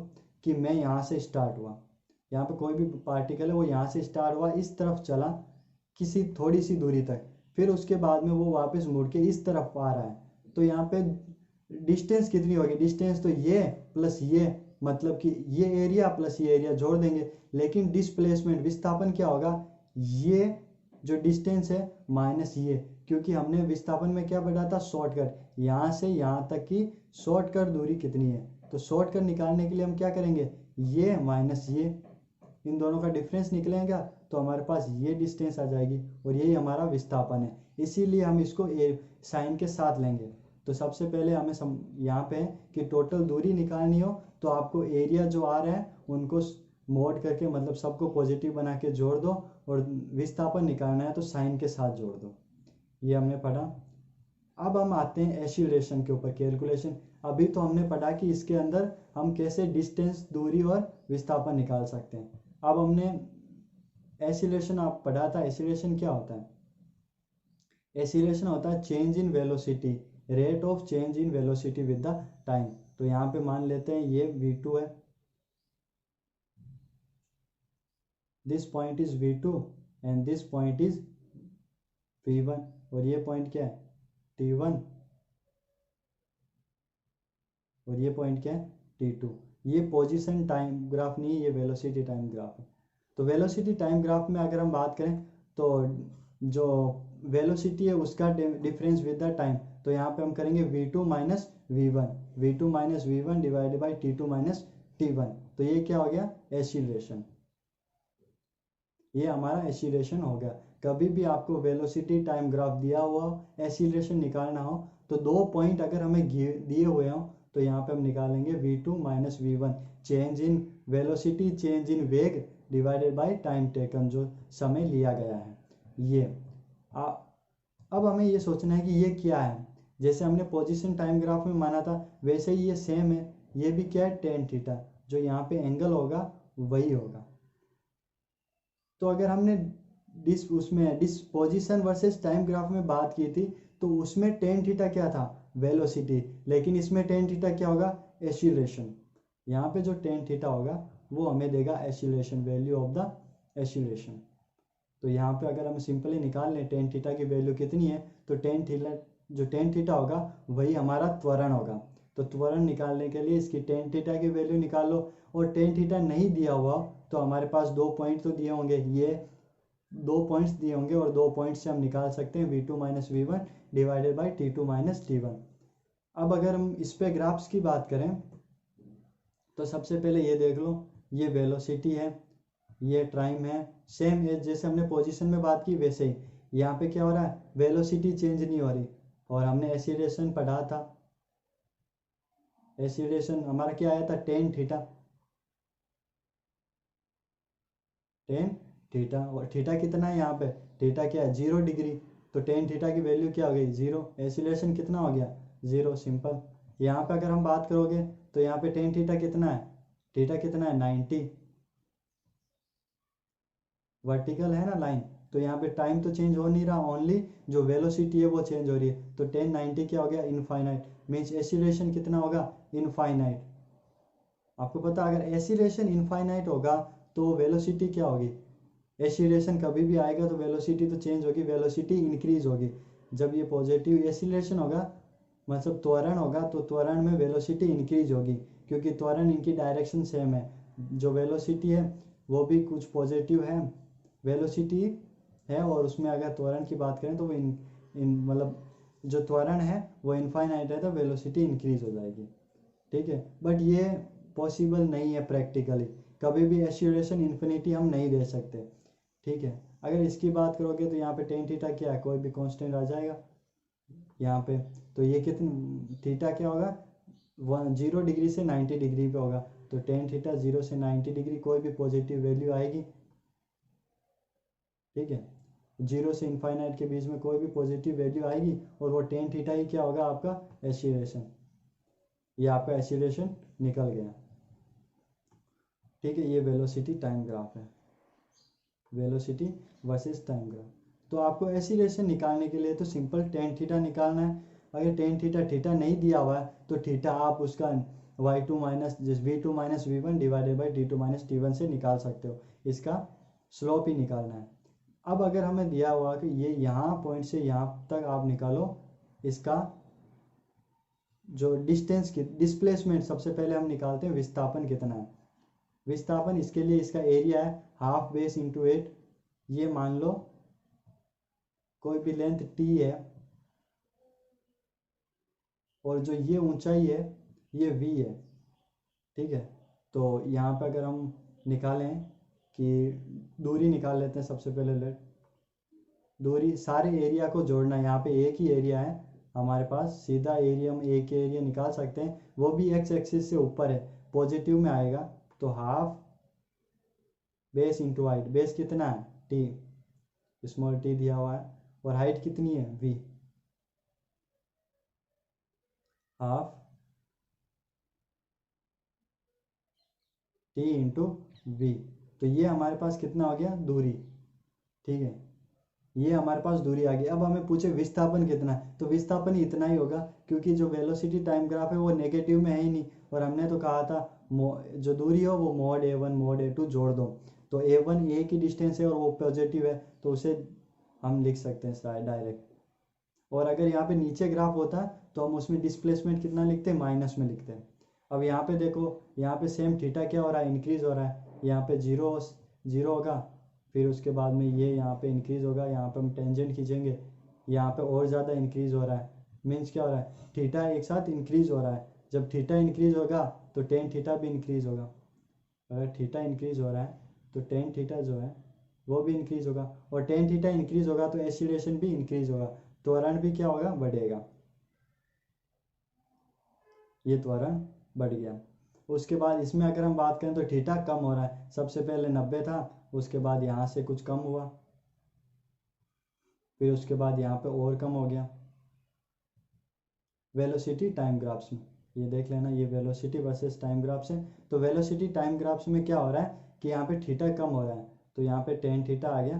कि मैं यहाँ से स्टार्ट हुआ, यहाँ पे कोई भी पार्टिकल है वो यहाँ से स्टार्ट हुआ, इस तरफ चला किसी थोड़ी सी दूरी तक, फिर उसके बाद में वो वापस मुड़ के इस तरफ आ रहा है। तो यहाँ पे डिस्टेंस कितनी होगी, डिस्टेंस तो ये प्लस ये, मतलब कि ये एरिया प्लस ये एरिया जोड़ देंगे। लेकिन डिस्प्लेसमेंट, विस्थापन क्या होगा, ये जो डिस्टेंस है माइनस ये, क्योंकि हमने विस्थापन में क्या पढ़ा था, शॉर्टकट, यहाँ से यहाँ तक की शॉर्टकट दूरी कितनी है। तो शॉर्टकट निकालने के लिए हम क्या करेंगे, ये माइनस ये, इन दोनों का डिफरेंस निकलेगा तो हमारे पास ये डिस्टेंस आ जाएगी, और यही हमारा विस्थापन है। इसीलिए हम इसको साइन के साथ लेंगे। तो सबसे पहले हमें यहाँ पे कि टोटल दूरी निकालनी हो तो आपको एरिया जो आ रहा है उनको मोड करके, मतलब सबको पॉजिटिव बना के जोड़ दो, और विस्थापन निकालना है तो साइन के साथ जोड़ दो। ये हमने पढ़ा। अब हम आते हैं एक्सीलरेशन के ऊपर, कैलकुलेशन। अभी तो हमने पढ़ा कि इसके अंदर हम कैसे डिस्टेंस, दूरी और विस्थापन निकाल सकते हैं। अब हमने एक्सीलरेशन आप पढ़ा था। एक्सीलरेशन क्या होता है, एक्सीलरेशन होता है change in velocity, rate of change in velocity with the time. तो यहाँ पे मान लेते हैं ये v2 है, this point is v2 and this point is v1, और ये पॉइंट क्या है t1, और ये पॉइंट क्या है t2। ये पोजीशन टाइम ग्राफ नहीं है, ये वेलोसिटी टाइम ग्राफ है। तो वेलोसिटी टाइम ग्राफ में अगर हम बात करें तो जो वेलोसिटी है उसका डिफरेंस विद द टाइम, तो यहाँ पे हम करेंगे v2 minus V one divided by T two minus T one. तो ये क्या हो गया, एसिलेशन। ये हमारा एसिलेशन हो गया। कभी भी आपको वेलोसिटी टाइम ग्राफ दिया हुआ एसिलेशन निकालना हो तो दो पॉइंट अगर हमें दिए हुए हों तो यहाँ पे हम निकालेंगे v2 minus V one, change in velocity, change in वेग डिवाइडेड बाय टाइम टेकन, जो समय लिया गया है ये। अब हमें ये सोचना है कि ये क्या है। जैसे हमने पोजीशन टाइम ग्राफ में माना था वैसे ही ये सेम है, ये भी क्या है, टेन थीटा, जो यहाँ पे एंगल होगा वही होगा। तो अगर हमने डिस्पोजिशन वर्सेस टाइम ग्राफ में बात की थी तो उसमें टेन थीटा क्या था, वेलोसिटी, लेकिन इसमें टेन थीटा क्या होगा, एसिलेशन। यहाँ पे जो टेन थीटा होगा वो हमें देगा acceleration, value of the acceleration. तो यहाँ पे अगर हम सिंपली निकाल लें टेन थीटा की वैल्यू कितनी है, तो टेन थीटा होगा वही हमारा त्वरण होगा। तो त्वरण निकालने के लिए इसकी टेन थीटा की वैल्यू निकाल लो, और टेन थीटा नहीं दिया हुआ तो हमारे पास दो पॉइंट तो दिए होंगे, ये दो पॉइंट्स दिए होंगे और दो पॉइंट्स से हम निकाल सकते हैं v2 minus V one divided by T two minus T one. अब अगर हम इस पे ग्राफ्स की बात करें तो सबसे पहले ये देख लो, ये वेलोसिटी है, ये टाइम है, सेम एज जैसे हमने पोजीशन में बात की वैसे ही यहाँ पे क्या हो रहा है, वेलोसिटी चेंज नहीं हो रही। और हमने एसिलेशन पढ़ा था, एसिलेशन हमारा क्या आया था, टेन थीटा, टेन थीटा। और थीटा कितना है यहाँ पे, थीटा क्या है, 0 डिग्री। तो टेन थीटा की वैल्यू क्या हो गई, 0। एसिलेशन कितना हो गया, 0, सिंपल। यहाँ पे अगर हम बात करोगे तो यहाँ पे टेन थीटा कितना है, थीटा कितना है, 90, वर्टिकल है ना लाइन। तो यहाँ पे टाइम तो चेंज हो नहीं रहा, ओनली जो वेलोसिटी है वो चेंज हो रही है। तो 1090 क्या हो गया, इनफाइनाइट, मीन्स एसिलेशन कितना होगा, इनफाइनाइट। आपको पता अगर एसिलेशन इनफाइनाइट होगा तो वेलोसिटी क्या होगी, एसिलेशन कभी भी आएगा तो वेलोसिटी तो चेंज होगी, वेलोसिटी इंक्रीज होगी। जब ये पॉजिटिव एसिलेशन होगा मतलब त्वरण होगा तो त्वरण में वेलोसिटी इंक्रीज होगी, क्योंकि त्वरण इनकी डायरेक्शन सेम है। जो वेलोसिटी है वो भी कुछ पॉजिटिव है वेलोसिटी है, और उसमें अगर त्वरण की बात करें तो वो इन मतलब जो त्वरण है वो इनफाइनाइट है तो वेलोसिटी इंक्रीज हो जाएगी, ठीक है। बट ये पॉसिबल नहीं है प्रैक्टिकली, कभी भी एक्सीलरेशन इन्फिनिटी हम नहीं दे सकते, ठीक है। अगर इसकी बात करोगे तो यहाँ पे टेन थीटा क्या है, कोई भी कांस्टेंट आ जाएगा यहाँ पे। तो ये कितनी थीटा क्या होगा, 0 डिग्री से 90 डिग्री पे होगा। तो टेन थीटा 0 से 90 डिग्री, कोई भी पॉजिटिव वैल्यू आएगी, ठीक है। 0 से इनफाइनाइट के बीच में कोई भी पॉजिटिव वैल्यू आएगी और वो टेन थीटा ही क्या होगा, आपका एसिलेशन। ये आपका एसिलेशन निकल गया, ठीक है। ये वेलोसिटी टाइम ग्राफ है, वेलोसिटी वर्सेस टाइम ग्राफ। तो आपको एसिलेशन निकालने के लिए तो सिंपल टेन थीटा निकालना है। अगर टेन थीटा थीटा नहीं दिया हुआ है तो थीटा आप उसका y2 minus v2 minus V one divided by T two minus T one से निकाल सकते हो, इसका स्लोप ही निकालना है। अब अगर हमें दिया हुआ कि ये यहाँ पॉइंट से यहाँ तक आप निकालो, इसका जो डिस्टेंस की डिस्प्लेसमेंट सबसे पहले हम निकालते हैं, विस्थापन कितना है। विस्थापन इसके लिए इसका एरिया है हाफ बेस इंटू 8, ये मान लो कोई भी लेंथ t है, और जो ये ऊंचाई है ये v है, ठीक है। तो यहाँ पे अगर हम निकालें कि दूरी निकाल लेते हैं, सबसे पहले लेट दूरी सारे एरिया को जोड़ना है। यहाँ पे एक ही एरिया है हमारे पास, सीधा एरिया हम एक एरिया निकाल सकते हैं, वो भी एक्स एक्सिस से ऊपर है, पॉजिटिव में आएगा। तो half base into height, base कितना है टी, स्मॉल टी दिया हुआ है, और हाइट कितनी है v, half T into V. तो ये हमारे पास कितना हो गया, दूरी, ठीक है। ये हमारे पास दूरी आ गई। अब हमें पूछे विस्थापन कितना है, तो विस्थापन इतना ही होगा, क्योंकि जो वेलोसिटी टाइम ग्राफ है वो नेगेटिव में है ही नहीं, और हमने तो कहा था जो दूरी हो वो मोड a1 मोड a2 जोड़ दो। तो a1 ए की डिस्टेंस है और वो पॉजिटिव है, तो उसे हम लिख सकते हैं डायरेक्ट। और अगर यहाँ पे नीचे ग्राफ होता तो हम उसमें डिस्प्लेसमेंट कितना लिखते हैं, माइनस में लिखते हैं। अब यहाँ पे देखो, यहाँ पे सेम थीटा क्या हो रहा है, इंक्रीज हो रहा है। यहाँ पे जीरो जीरो होगा, फिर उसके बाद में ये यहाँ पे इंक्रीज होगा, यहाँ पे हम टेंजेंट खींचेंगे, यहाँ पे और ज़्यादा इंक्रीज हो रहा है। मीन्स क्या हो रहा है, थीटा एक साथ इंक्रीज हो रहा है। जब थीटा इंक्रीज होगा तो टेन थीटा भी इंक्रीज होगा। अगर थीटा इंक्रीज हो रहा है तो टेन थीटा जो है वो भी इंक्रीज होगा, और टेन थीटा इंक्रीज होगा तो एक्सीलरेशन भी इंक्रीज होगा, त्वरण भी क्या होगा, बढ़ेगा। ये त्वरण बढ़ गया। उसके बाद इसमें अगर हम बात करें तो थीटा कम हो रहा है, सबसे पहले 90 था, उसके बाद यहाँ से कुछ कम हुआ, फिर उसके बाद यहाँ पे और कम हो गया। वेलोसिटी टाइम ग्राफ्स में ये देख लेना, ये वेलोसिटी वर्सेस टाइम ग्राफ्स है। तो वेलोसिटी टाइम ग्राफ्स में क्या हो रहा है कि यहाँ पे थीटा कम हो रहा है, तो यहाँ पे टेन थीटा आ गया,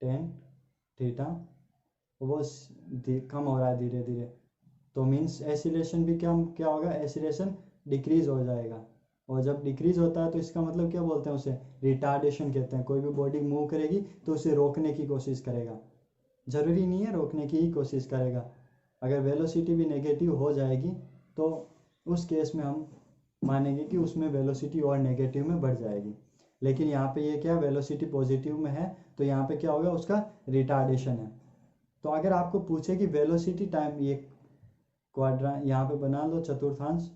टेन थीटा, वो कम हो रहा है धीरे धीरे। तो मीन्स एसिलेशन भी क्या क्या होगा, एसिलेशन डिक्रीज हो जाएगा। और जब डिक्रीज होता है तो इसका मतलब क्या बोलते हैं, उसे रिटार्डेशन कहते हैं। कोई भी बॉडी मूव करेगी तो उसे रोकने की कोशिश करेगा, जरूरी नहीं है रोकने की ही कोशिश करेगा। अगर वेलोसिटी भी नेगेटिव हो जाएगी तो उस केस में हम मानेंगे कि उसमें वेलोसिटी और नेगेटिव में बढ़ जाएगी। लेकिन यहाँ पे ये क्या, वेलोसिटी पॉजिटिव में है, तो यहाँ पे क्या होगा, उसका रिटार्डेशन है। तो अगर आपको पूछे कि वेलोसिटी टाइम, ये क्वाड्रा यहाँ पे बना लो चतुर्थांश,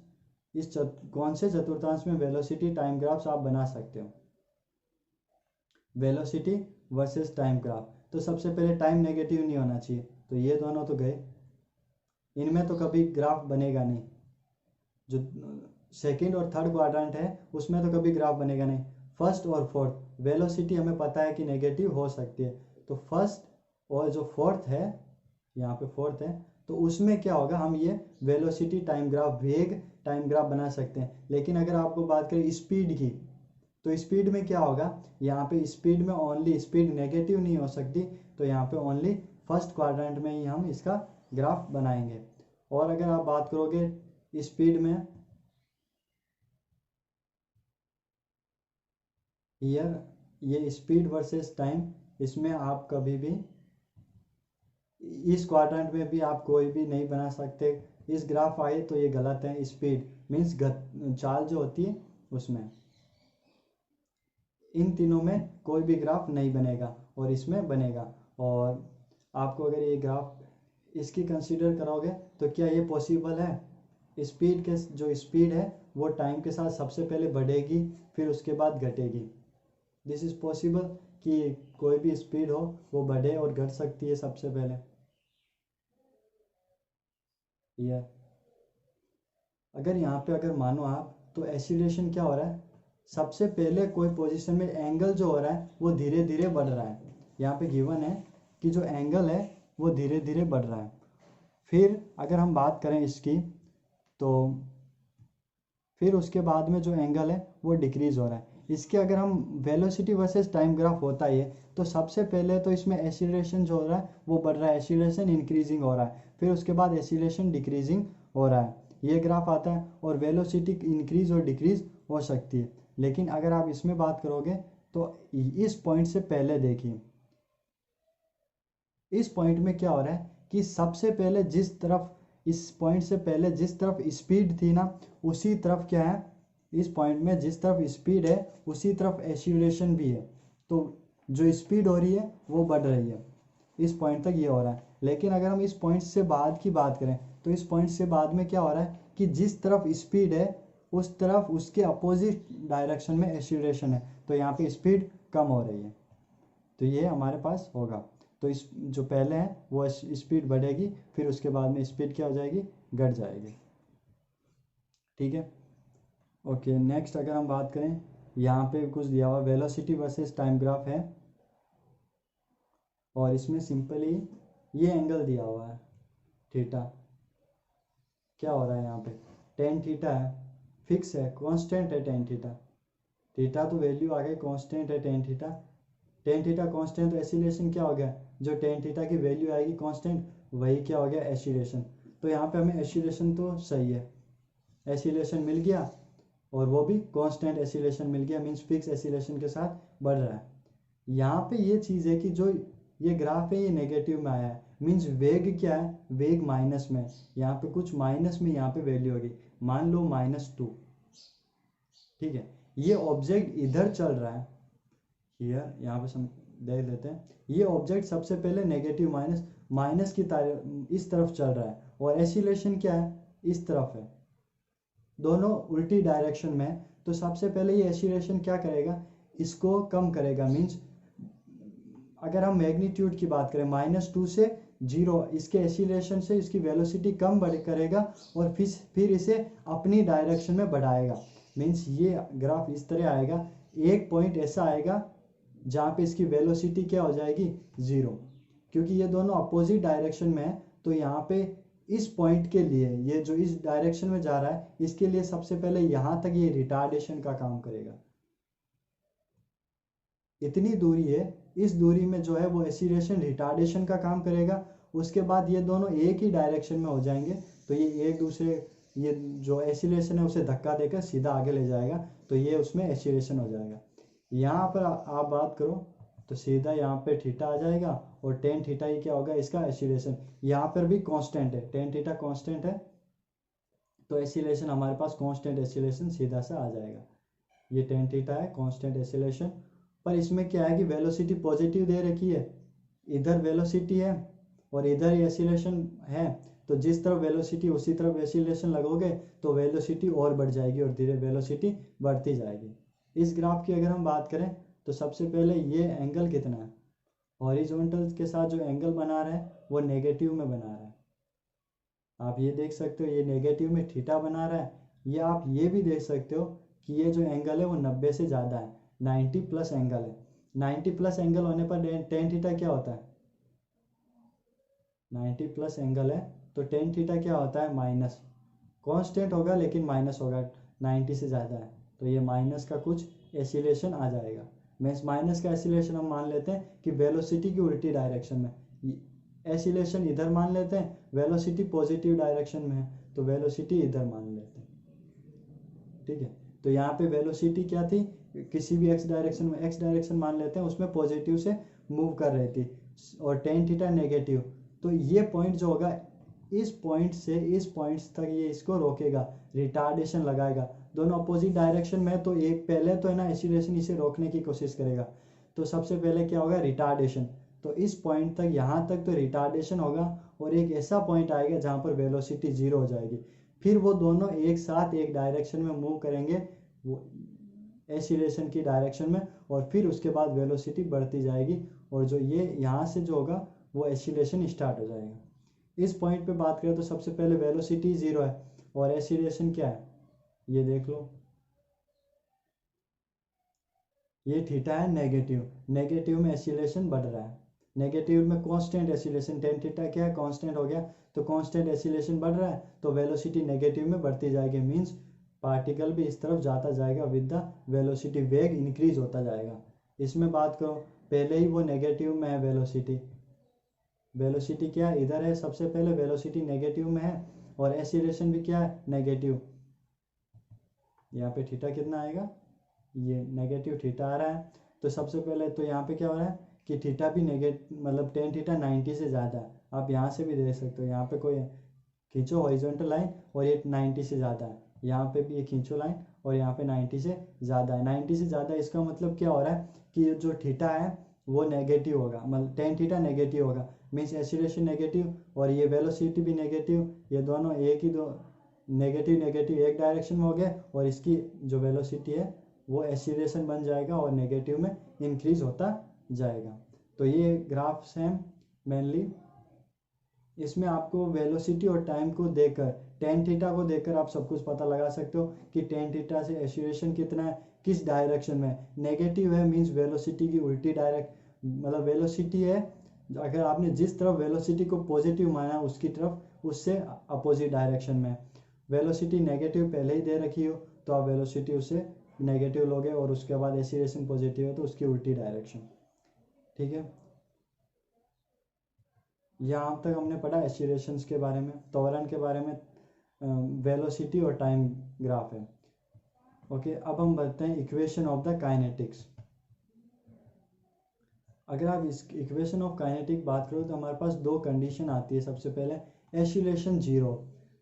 इस कौन से चतुर्थांश में वेलोसिटी टाइम ग्राफ्स आप बना सकते हो, वेलोसिटी वर्सेस टाइम ग्राफ। तो सबसे पहले टाइम नेगेटिव नहीं होना चाहिए, तो ये दोनों तो गए, इनमें तो कभी ग्राफ बनेगा नहीं। जो सेकंड और थर्ड क्वाड्रेंट है उसमें तो कभी ग्राफ बनेगा नहीं। फर्स्ट और फोर्थ, वेलोसिटी हमें पता है कि नेगेटिव हो सकती है, तो फर्स्ट और जो फोर्थ है, यहाँ पे फोर्थ है, तो उसमें क्या होगा, हम ये वेलोसिटी टाइम ग्राफ, वेग टाइम ग्राफ बना सकते हैं। लेकिन अगर आपको बात करें स्पीड की, तो स्पीड में क्या होगा, यहाँ पे स्पीड में ओनली स्पीड नेगेटिव नहीं हो सकती, तो यहाँ पे ओनली फर्स्ट क्वाड्रेंट में ही हम इसका ग्राफ बनाएंगे। और अगर आप बात करोगे स्पीड में, ईयर, ये स्पीड वर्सेस टाइम, इसमें आप कभी भी इस क्वाड्रेंट में भी आप कोई भी नहीं बना सकते। इस ग्राफ आए तो ये गलत है। स्पीड मीन्स चाल जो होती है उसमें, इन तीनों में कोई भी ग्राफ नहीं बनेगा और इसमें बनेगा। और आपको अगर ये ग्राफ इसकी कंसीडर करोगे तो क्या ये पॉसिबल है, स्पीड के जो स्पीड है वो टाइम के साथ सबसे पहले बढ़ेगी फिर उसके बाद घटेगी। दिस इज पॉसिबल कि कोई भी स्पीड हो वो बढ़े और घट सकती है सबसे पहले। ये अगर यहाँ पे अगर मानो आप, तो एक्सीलरेशन क्या हो रहा है, सबसे पहले कोई पोजीशन में एंगल जो हो रहा है वो धीरे धीरे बढ़ रहा है। यहाँ पे गिवन है कि जो एंगल है वो धीरे धीरे बढ़ रहा है। फिर अगर हम बात करें इसकी, तो फिर उसके बाद में जो एंगल है वो डिक्रीज हो रहा है। इसके अगर हम वेलोसिटी वर्सेस टाइम ग्राफ होता है तो सबसे पहले तो इसमें एक्सीलरेशन जो हो रहा है वो बढ़ रहा है, एक्सीलरेशन इंक्रीजिंग हो रहा है, फिर उसके बाद एक्सीलरेशन डिक्रीजिंग हो रहा है, ये ग्राफ आता है। और वेलोसिटी इंक्रीज और डिक्रीज हो सकती है। लेकिन अगर आप इसमें बात करोगे तो इस पॉइंट से पहले देखिए, इस पॉइंट में क्या हो रहा है कि सबसे पहले जिस तरफ, इस पॉइंट से पहले जिस तरफ स्पीड थी ना, उसी तरफ क्या है, इस पॉइंट में जिस तरफ स्पीड है उसी तरफ एक्सीलरेशन भी है। तो जो स्पीड हो रही है वो बढ़ रही है, इस पॉइंट तक ये हो रहा है। लेकिन अगर हम इस पॉइंट से बाद की बात करें तो इस पॉइंट से बाद में क्या हो रहा है कि जिस तरफ स्पीड है उस तरफ उसके अपोजिट डायरेक्शन में एक्सीलरेशन है, तो यहाँ पे स्पीड कम हो रही है। तो ये हमारे पास होगा। तो इस जो पहले है वो स्पीड बढ़ेगी, फिर उसके बाद में स्पीड क्या हो जाएगी, घट जाएगी। ठीक है, ओके। नेक्स्ट अगर हम बात करें, यहाँ पे कुछ दिया हुआ वेलोसिटी वर्सेस टाइम ग्राफ है, और इसमें सिंपली ये एंगल दिया हुआ है थीटा। क्या हो रहा है यहाँ पे, टेन थीटा है, फिक्स है, कांस्टेंट है टेन थीटा। थीटा तो वैल्यू आ गई, कांस्टेंट है tan theta. Tan theta constant, तो एसिलेशन क्या हो गया, जो टेन थीटा की वैल्यू आएगी कांस्टेंट, वही क्या हो गया, एसिलेशन। तो यहाँ पे हमें एसिलेशन तो सही है, एसिलेशन मिल गया, और वो भी कांस्टेंट एसिलेशन मिल गया, मीन्स फिक्स एसिलेशन के साथ बढ़ रहा है। यहाँ पे ये चीज़ है कि जो ये ग्राफ है, ये नेगेटिव में आया है, मीन्स वेग क्या है, वेग माइनस में, यहाँ पे कुछ माइनस में यहाँ पे वैल्यू होगी, मान लो -2, ठीक है। ये ऑब्जेक्ट इधर चल रहा है, हियर, यहाँ पे देख लेते हैं, ये ऑब्जेक्ट सबसे पहले नेगेटिव माइनस की इस तरफ चल रहा है, और एसिलेशन क्या है, इस तरफ है, दोनों उल्टी डायरेक्शन में है। तो सबसे पहले ये एसिलेशन क्या करेगा, इसको कम करेगा, मीन्स अगर हम मैग्नीट्यूड की बात करें -2 से 0, इसके एसिलेशन से इसकी वेलोसिटी कम बढ़ करेगा और फिर इसे अपनी डायरेक्शन में बढ़ाएगा। मीन्स ये ग्राफ इस तरह आएगा, एक पॉइंट ऐसा आएगा जहाँ पे इसकी वेलोसिटी क्या हो जाएगी, 0, क्योंकि ये दोनों अपोजिट डायरेक्शन में है। तो यहाँ पे इस पॉइंट के लिए, ये जो इस डायरेक्शन में जा रहा है, इसके लिए सबसे पहले यहाँ तक ये रिटार्डेशन का काम करेगा, इतनी दूरी है, इस दूरी में जो है वो एसिलेशन रिटार्डेशन का काम करेगा। उसके बाद ये दोनों एक ही डायरेक्शन में हो जाएंगे, तो ये एक दूसरे, ये जो एसिलेशन है उसे धक्का देकर सीधा आगे ले जाएगा, तो ये उसमें एसिलेशन हो जाएगा। यहाँ पर आप बात करो तो सीधा यहाँ पे थीटा आ जाएगा, और टेन थीटा ही क्या होगा, इसका एसिलेशन। यहाँ पर भी कांस्टेंट है, टेन थीटा कांस्टेंट है, तो एसिलेशन हमारे पास कांस्टेंट एसिलेशन सीधा सा आ जाएगा। ये टेन थीटा है, कांस्टेंट एसिलेशन। पर इसमें क्या है कि वेलोसिटी पॉजिटिव दे रखी है, इधर वेलोसिटी है और इधर एसिलेशन है, तो जिस तरफ वेलोसिटी उसी तरफ एसिलेशन लगोगे तो वेलोसिटी और बढ़ जाएगी और धीरे वेलोसिटी बढ़ती जाएगी। इस ग्राफ की अगर हम बात करें तो सबसे पहले ये एंगल कितना है, हॉरिजॉन्टल के साथ जो एंगल बना रहा है वो नेगेटिव में बना रहा है, आप ये देख सकते हो, ये नेगेटिव में थीटा बना रहा है। ये आप ये भी देख सकते हो कि ये जो एंगल है वो 90 से ज़्यादा है, 90 प्लस एंगल है। 90 प्लस एंगल होने पर टेन थीटा क्या होता है, 90 प्लस एंगल है तो टेन थीटा क्या होता है, माइनस, कांस्टेंट होगा लेकिन माइनस होगा, 90 से ज़्यादा है तो ये माइनस का कुछ एसिलेशन आ जाएगा। मीन्स माइनस का एसिलेशन हम मान लेते हैं कि वेलोसिटी की उल्टी डायरेक्शन में, एसिलेशन इधर मान लेते हैं, वेलोसिटी पॉजिटिव डायरेक्शन में है तो वेलोसिटी इधर मान लेते हैं, ठीक है। तो यहाँ पे वेलोसिटी क्या थी, किसी भी एक्स डायरेक्शन में, एक्स डायरेक्शन मान लेते हैं, उसमें पॉजिटिव से मूव कर रही थी, और टेन थीटा नेगेटिव। तो ये पॉइंट जो होगा, इस पॉइंट से इस पॉइंट तक ये इसको रोकेगा, रिटार्डेशन लगाएगा, दोनों अपोजिट डायरेक्शन में। तो एक पहले तो है ना एसिलेशन इसे रोकने की कोशिश करेगा, तो सबसे पहले क्या होगा, रिटार्डेशन। तो इस पॉइंट तक, यहाँ तक तो रिटार्डेशन होगा, और एक ऐसा पॉइंट आएगा जहाँ पर वेलोसिटी 0 हो जाएगी। फिर वो दोनों एक साथ एक डायरेक्शन में मूव करेंगे, वो एसिलेशन की डायरेक्शन में, और फिर उसके बाद वेलोसिटी बढ़ती जाएगी, और जो ये यहाँ से जो होगा वो एसिलेशन स्टार्ट हो जाएगा। इस पॉइंट पे बात करें तो सबसे पहले वेलोसिटी 0 है और एसिलेशन क्या है, ये देख लो, ये थीटा है नेगेटिव, नेगेटिव में एसिलेशन बढ़ रहा है, नेगेटिव में कांस्टेंट एसिलेशन, टेन थीटा क्या है, कांस्टेंट हो गया, तो कांस्टेंट एसिलेशन बढ़ रहा है तो वेलोसिटी नेगेटिव में बढ़ती जाएगी, मींस पार्टिकल भी इस तरफ जाता जाएगा विद द वेलोसिटी, वेग इंक्रीज होता जाएगा। इसमें बात करो, पहले ही वो नेगेटिव में है वेलोसिटी, वेलोसिटी क्या है, इधर है, सबसे पहले वेलोसिटी नेगेटिव में है, और एसिलेशन भी क्या है, नेगेटिव। यहाँ पे थीटा कितना आएगा, ये नेगेटिव थीटा आ रहा है, तो सबसे पहले तो यहाँ पे क्या हो रहा है कि थीटा भी नेगेटिव, मतलब टेन थीटा 90 से ज़्यादा है। आप यहाँ से भी देख सकते हो, यहाँ पे कोई खींचो हॉरिजॉन्टल लाइन और ये 90 से ज़्यादा है, यहाँ पे भी ये खींचो लाइन और यहाँ पे 90 से ज़्यादा है। 90 से ज़्यादा, इसका मतलब क्या हो रहा है कि जो थीटा है वो नेगेटिव होगा, मतलब टेन थीटा नेगेटिव होगा, मीन्स एसिलेशन नेगेटिव, और ये वेलोसिटी भी नेगेटिव, ये दोनों एक ही, दो नेगेटिव नेगेटिव एक डायरेक्शन में हो गए, और इसकी जो वेलोसिटी है वो एसिलेशन बन जाएगा और नेगेटिव में इंक्रीज होता जाएगा। तो ये ग्राफ्स हैं मेनली, इसमें आपको वेलोसिटी और टाइम को देकर, टेन थीटा को देखकर आप सब कुछ पता लगा सकते हो कि टेन थीटा से एसिलेशन कितना है, किस डायरेक्शन में, नेगेटिव है मीन्स वेलोसिटी की उल्टी मतलब वेलोसिटी है, अगर आपने जिस तरफ वेलोसिटी को पॉजिटिव माना उसकी तरफ, उससे अपोजिट डायरेक्शन में। वेलोसिटी नेगेटिव पहले ही दे रखी हो तो आप वेलोसिटी उससे नेगेटिव लोगे, और उसके बाद एसिलेशन पॉजिटिव है तो उसकी उल्टी डायरेक्शन, ठीक है। यहाँ तक हमने पढ़ा एसिलेशंस के बारे में, त्वरण के बारे में, वेलोसिटी और टाइम ग्राफ है। ओके, अब हम बढ़ते हैं इक्वेशन ऑफ द काइनेटिक्स। अगर आप इस इक्वेशन ऑफ काइनेटिक बात करो तो हमारे पास दो कंडीशन आती है। सबसे पहले एसिलेशन जीरो।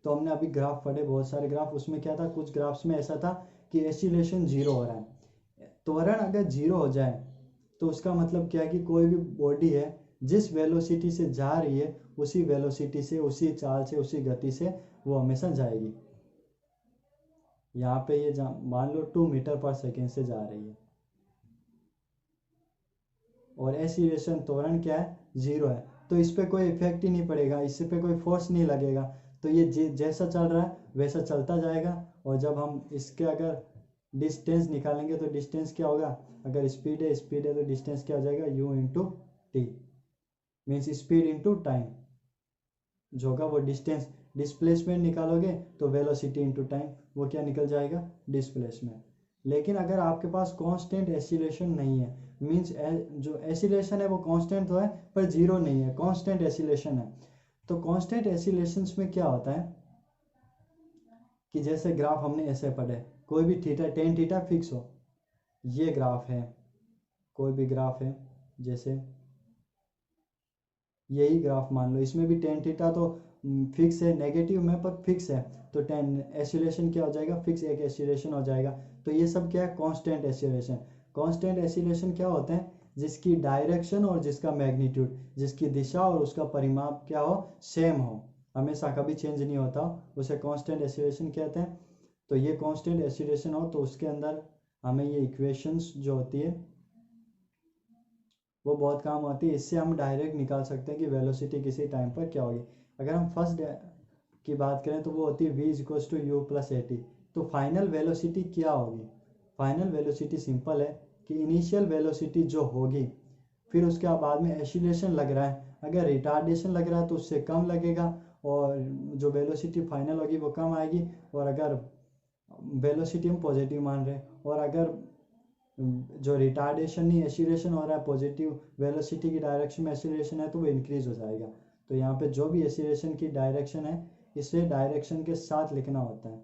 तो हमने अभी ग्राफ पढ़े बहुत सारे ग्राफ, उसमें क्या था, कुछ ग्राफ्स में ऐसा था कि एसिलेशन जीरो हो रहा है। त्वरण अगर जीरो हो जाए तो उसका मतलब क्या है कि कोई भी बॉडी है जिस वेलोसिटी से जा रही है उसी वेलोसिटी से, उसी चाल से, उसी गति से वो हमेशा जाएगी। यहाँ पे ये मान लो 2 मीटर पर सेकेंड से जा रही है और एसिलेशन त्वरण क्या है, जीरो है। तो इस पे कोई इफेक्ट ही नहीं पड़ेगा, इस पे कोई फोर्स नहीं लगेगा। तो ये जैसा चल रहा है वैसा चलता जाएगा। और जब हम इसके अगर डिस्टेंस निकालेंगे तो डिस्टेंस क्या होगा, अगर स्पीड है तो डिस्टेंस क्या हो जाएगा, u into T, means speed into time जो होगा वो डिस्टेंस। डिस्प्लेसमेंट निकालोगे तो वेलोसिटी इंटू टाइम, वो क्या निकल जाएगा, डिस्प्लेसमेंट। लेकिन अगर आपके पास कांस्टेंट एसिलेशन नहीं है, मीन्स जो एसिलेशन है वो कांस्टेंट तो है पर जीरो नहीं है, कांस्टेंट एसिलेशन है। तो कांस्टेंट एसिलेशंस में क्या होता है कि जैसे ग्राफ हमने ऐसे पढ़े, कोई भी थीटा टेन थीटा फिक्स हो, ये ग्राफ है, कोई भी ग्राफ है, जैसे यही ग्राफ मान लो, इसमें भी टेन थीटा तो फिक्स है, नेगेटिव में पर फिक्स है। तो टेन एसिलेशन क्या हो जाएगा, फिक्स एक एसिलेशन हो जाएगा। तो ये सब क्या है, कांस्टेंट एसिलेशन। कांस्टेंट एसिलेशन क्या होते हैं, जिसकी डायरेक्शन और जिसका मैग्नीट्यूड, जिसकी दिशा और उसका परिमाप क्या हो, सेम हो, हमेशा कभी चेंज नहीं होता, उसे कांस्टेंट एसिलेशन कहते हैं। तो ये कांस्टेंट एसिलेशन हो तो उसके अंदर हमें ये इक्वेशंस जो होती है वो बहुत काम आती है। इससे हम डायरेक्ट निकाल सकते हैं कि वेलोसिटी किसी टाइम पर क्या होगी। अगर हम फर्स्ट की बात करें तो वो होती है v equals to U plus A T. तो फाइनल वेलोसिटी क्या होगी, फाइनल वेलोसिटी सिंपल है कि इनिशियल वेलोसिटी जो होगी, फिर उसके बाद में एसिलेशन लग रहा है, अगर रिटार्डेशन लग रहा है तो उससे कम लगेगा और जो वेलोसिटी फाइनल होगी वो कम आएगी। और अगर वेलोसिटी हम पॉजिटिव मान रहे हैं और अगर जो रिटार्डेशन नहीं एसिलेशन हो रहा है पॉजिटिव वेलोसिटी की डायरेक्शन में एसिलेशन है तो वो इंक्रीज हो जाएगा। तो यहाँ पे जो भी एसिलेशन की डायरेक्शन है इसे डायरेक्शन के साथ लिखना होता है।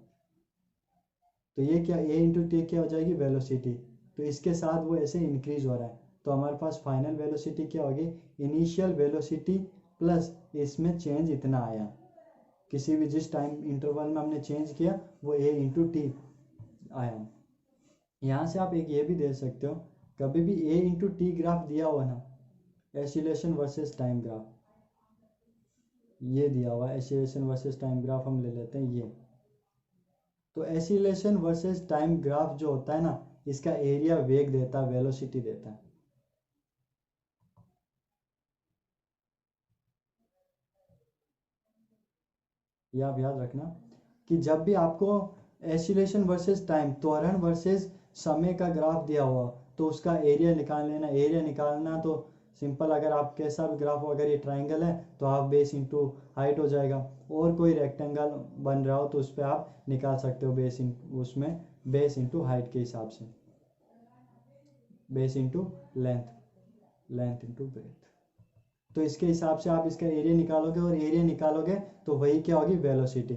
तो ये क्या, ए इंटू टी क्या हो जाएगी, वेलोसिटी। तो इसके साथ वो ऐसे इंक्रीज हो रहा है। तो हमारे पास फाइनल वेलोसिटी क्या होगी, इनिशियल वेलोसिटी प्लस इसमें चेंज इतना आया, किसी भी जिस टाइम इंटरवल में हमने चेंज किया वो ए इंटू टी आया। यहाँ से आप एक ये भी दे सकते हो, कभी भी ए इंटू टी ग्राफ दिया हुआ ना, एसिलेशन वर्सेस टाइम ग्राफ, ये दिया हुआ है एसिलेशन वर्सेस टाइम ग्राफ, हम ले लेते हैं ये। तो एसिलेशन वर्सेस टाइम ग्राफ जो होता है ना, इसका एरिया वेग देता है, वेलोसिटी देता है। ये आप याद रखना कि जब भी आपको एसिलेशन वर्सेस टाइम, त्वरण वर्सेस समय का ग्राफ दिया हुआ तो उसका एरिया निकाल लेना। एरिया निकालना तो सिंपल, अगर आप कैसा भी ग्राफ हो, अगर ये ट्राइंगल है तो हाफ बेस इंटू हाइट हो जाएगा, और कोई रेक्टेंगल बन रहा हो तो उस पर आप निकाल सकते हो बेस उसमें बेस इंटू हाइट के हिसाब से, base into length, length into breadth. तो इसके हिसाब से आप इसका एरिया निकालोगे और एरिया निकालोगे तो वही क्या होगी, वेलोसिटी।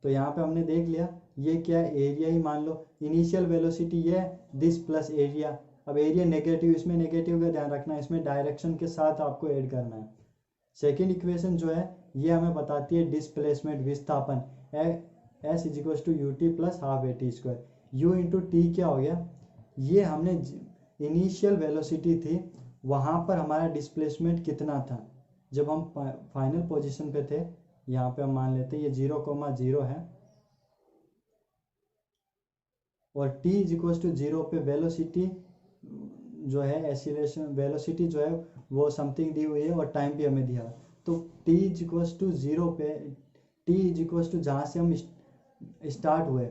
तो यहाँ पे हमने देख लिया ये क्या है, एरिया ही मान लो, इनिशियल वेलोसिटी ये दिस प्लस एरिया। अब एरिया नेगेटिव, इसमें नेगेटिव का ध्यान रखना है, इसमें डायरेक्शन के साथ आपको ऐड करना है। सेकेंड इक्वेशन जो है ये हमें बताती है डिस्प्लेसमेंट, विस्थापन, S is equal to U T plus half A T square. U into T क्या हो गया, ये हमने इनिशियल वेलोसिटी थी, वहाँ पर हमारा डिस्प्लेसमेंट कितना था जब हम फाइनल पोजीशन पे थे। यहाँ पे हम मान लेते हैं ये 0,0 है और t इज इक्वल टू 0 पे वेलोसिटी जो है एसिलेशन वेलोसिटी जो है वो समथिंग दी हुई है और टाइम भी हमें दिया। तो t इज इक्वल टू 0 पे, t इज इक्वल टू जहाँ से हम स्टार्ट हुए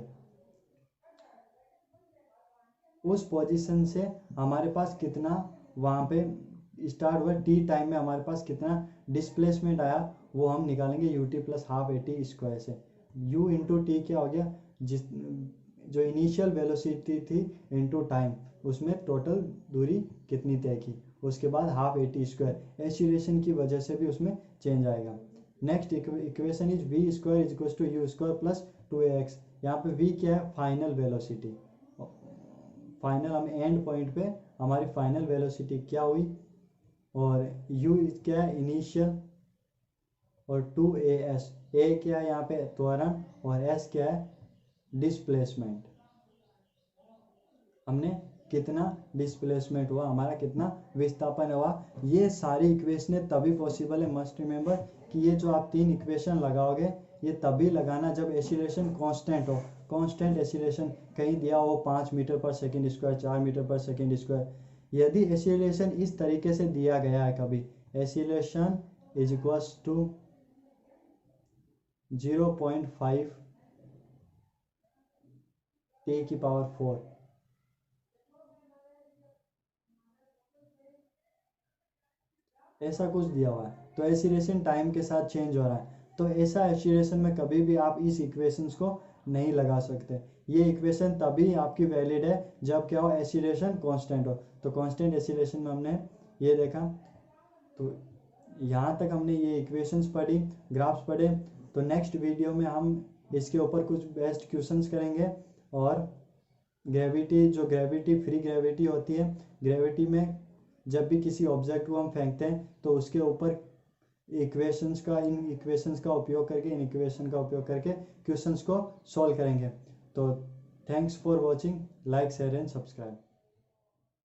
उस पोजीशन से हमारे पास कितना वहाँ पे स्टार्ट हुआ, टी टाइम में हमारे पास कितना डिस्प्लेसमेंट आया वो हम निकालेंगे U T plus half A T square से। यू इंटू टी क्या हो गया, जिस जो इनिशियल वेलोसिटी थी इंटू टाइम, उसमें टोटल दूरी कितनी तय की, उसके बाद half A T square, acceleration की वजह से भी उसमें चेंज आएगा। Next equation is V square is equal to U square plus 2ax। यहाँ पे v क्या है, फाइनल वेलोसिटी, फाइनल हम एंड पॉइंट पे हमारी फाइनल वेलोसिटी क्या हुई, और u क्या है इनिशियल, और 2as, a क्या है यहाँ पे त्वरण, और s क्या है डिस्प्लेसमेंट। हमने कितना डिस्प्लेसमेंट हुआ, हमारा कितना विस्थापन हुआ। ये सारी इक्वेशनें तभी पॉसिबल है, मस्ट रिमेंबर कि ये जो आप 3 इक्वेशन लगाओगे ये तभी लगाना जब एसिलेशन कांस्टेंट हो। कांस्टेंट एसिलेशन कहीं दिया हो 5 मीटर पर सेकंड स्क्वायर, 4 मीटर पर सेकंड स्क्वायर। यदि एसिलेशन इस तरीके से दिया गया है, कभी acylation is equals to 0.5 T⁴, ऐसा कुछ दिया हुआ है, तो एसिलेशन टाइम के साथ चेंज हो रहा है। तो ऐसा एसिलेशन में कभी भी आप इस इक्वेशंस को नहीं लगा सकते। ये इक्वेशन तभी आपकी वैलिड है जब क्या हो एसिलेशन कांस्टेंट हो। तो कांस्टेंट एसिलेशन में हमने ये देखा, तो यहाँ तक हमने ये इक्वेशंस पढ़ी, ग्राफ्स पढ़े। तो नेक्स्ट वीडियो में हम इसके ऊपर कुछ बेस्ट क्वेश्चंस करेंगे, और ग्रेविटी, जो ग्रेविटी फ्री ग्रेविटी होती है, ग्रेविटी में जब भी किसी ऑब्जेक्ट को हम फेंकते हैं तो उसके ऊपर इन इक्वेशंस का उपयोग करके, इन इक्वेशन का उपयोग करके क्वेश्चंस को सॉल्व करेंगे। तो thanks for watching, like share and subscribe.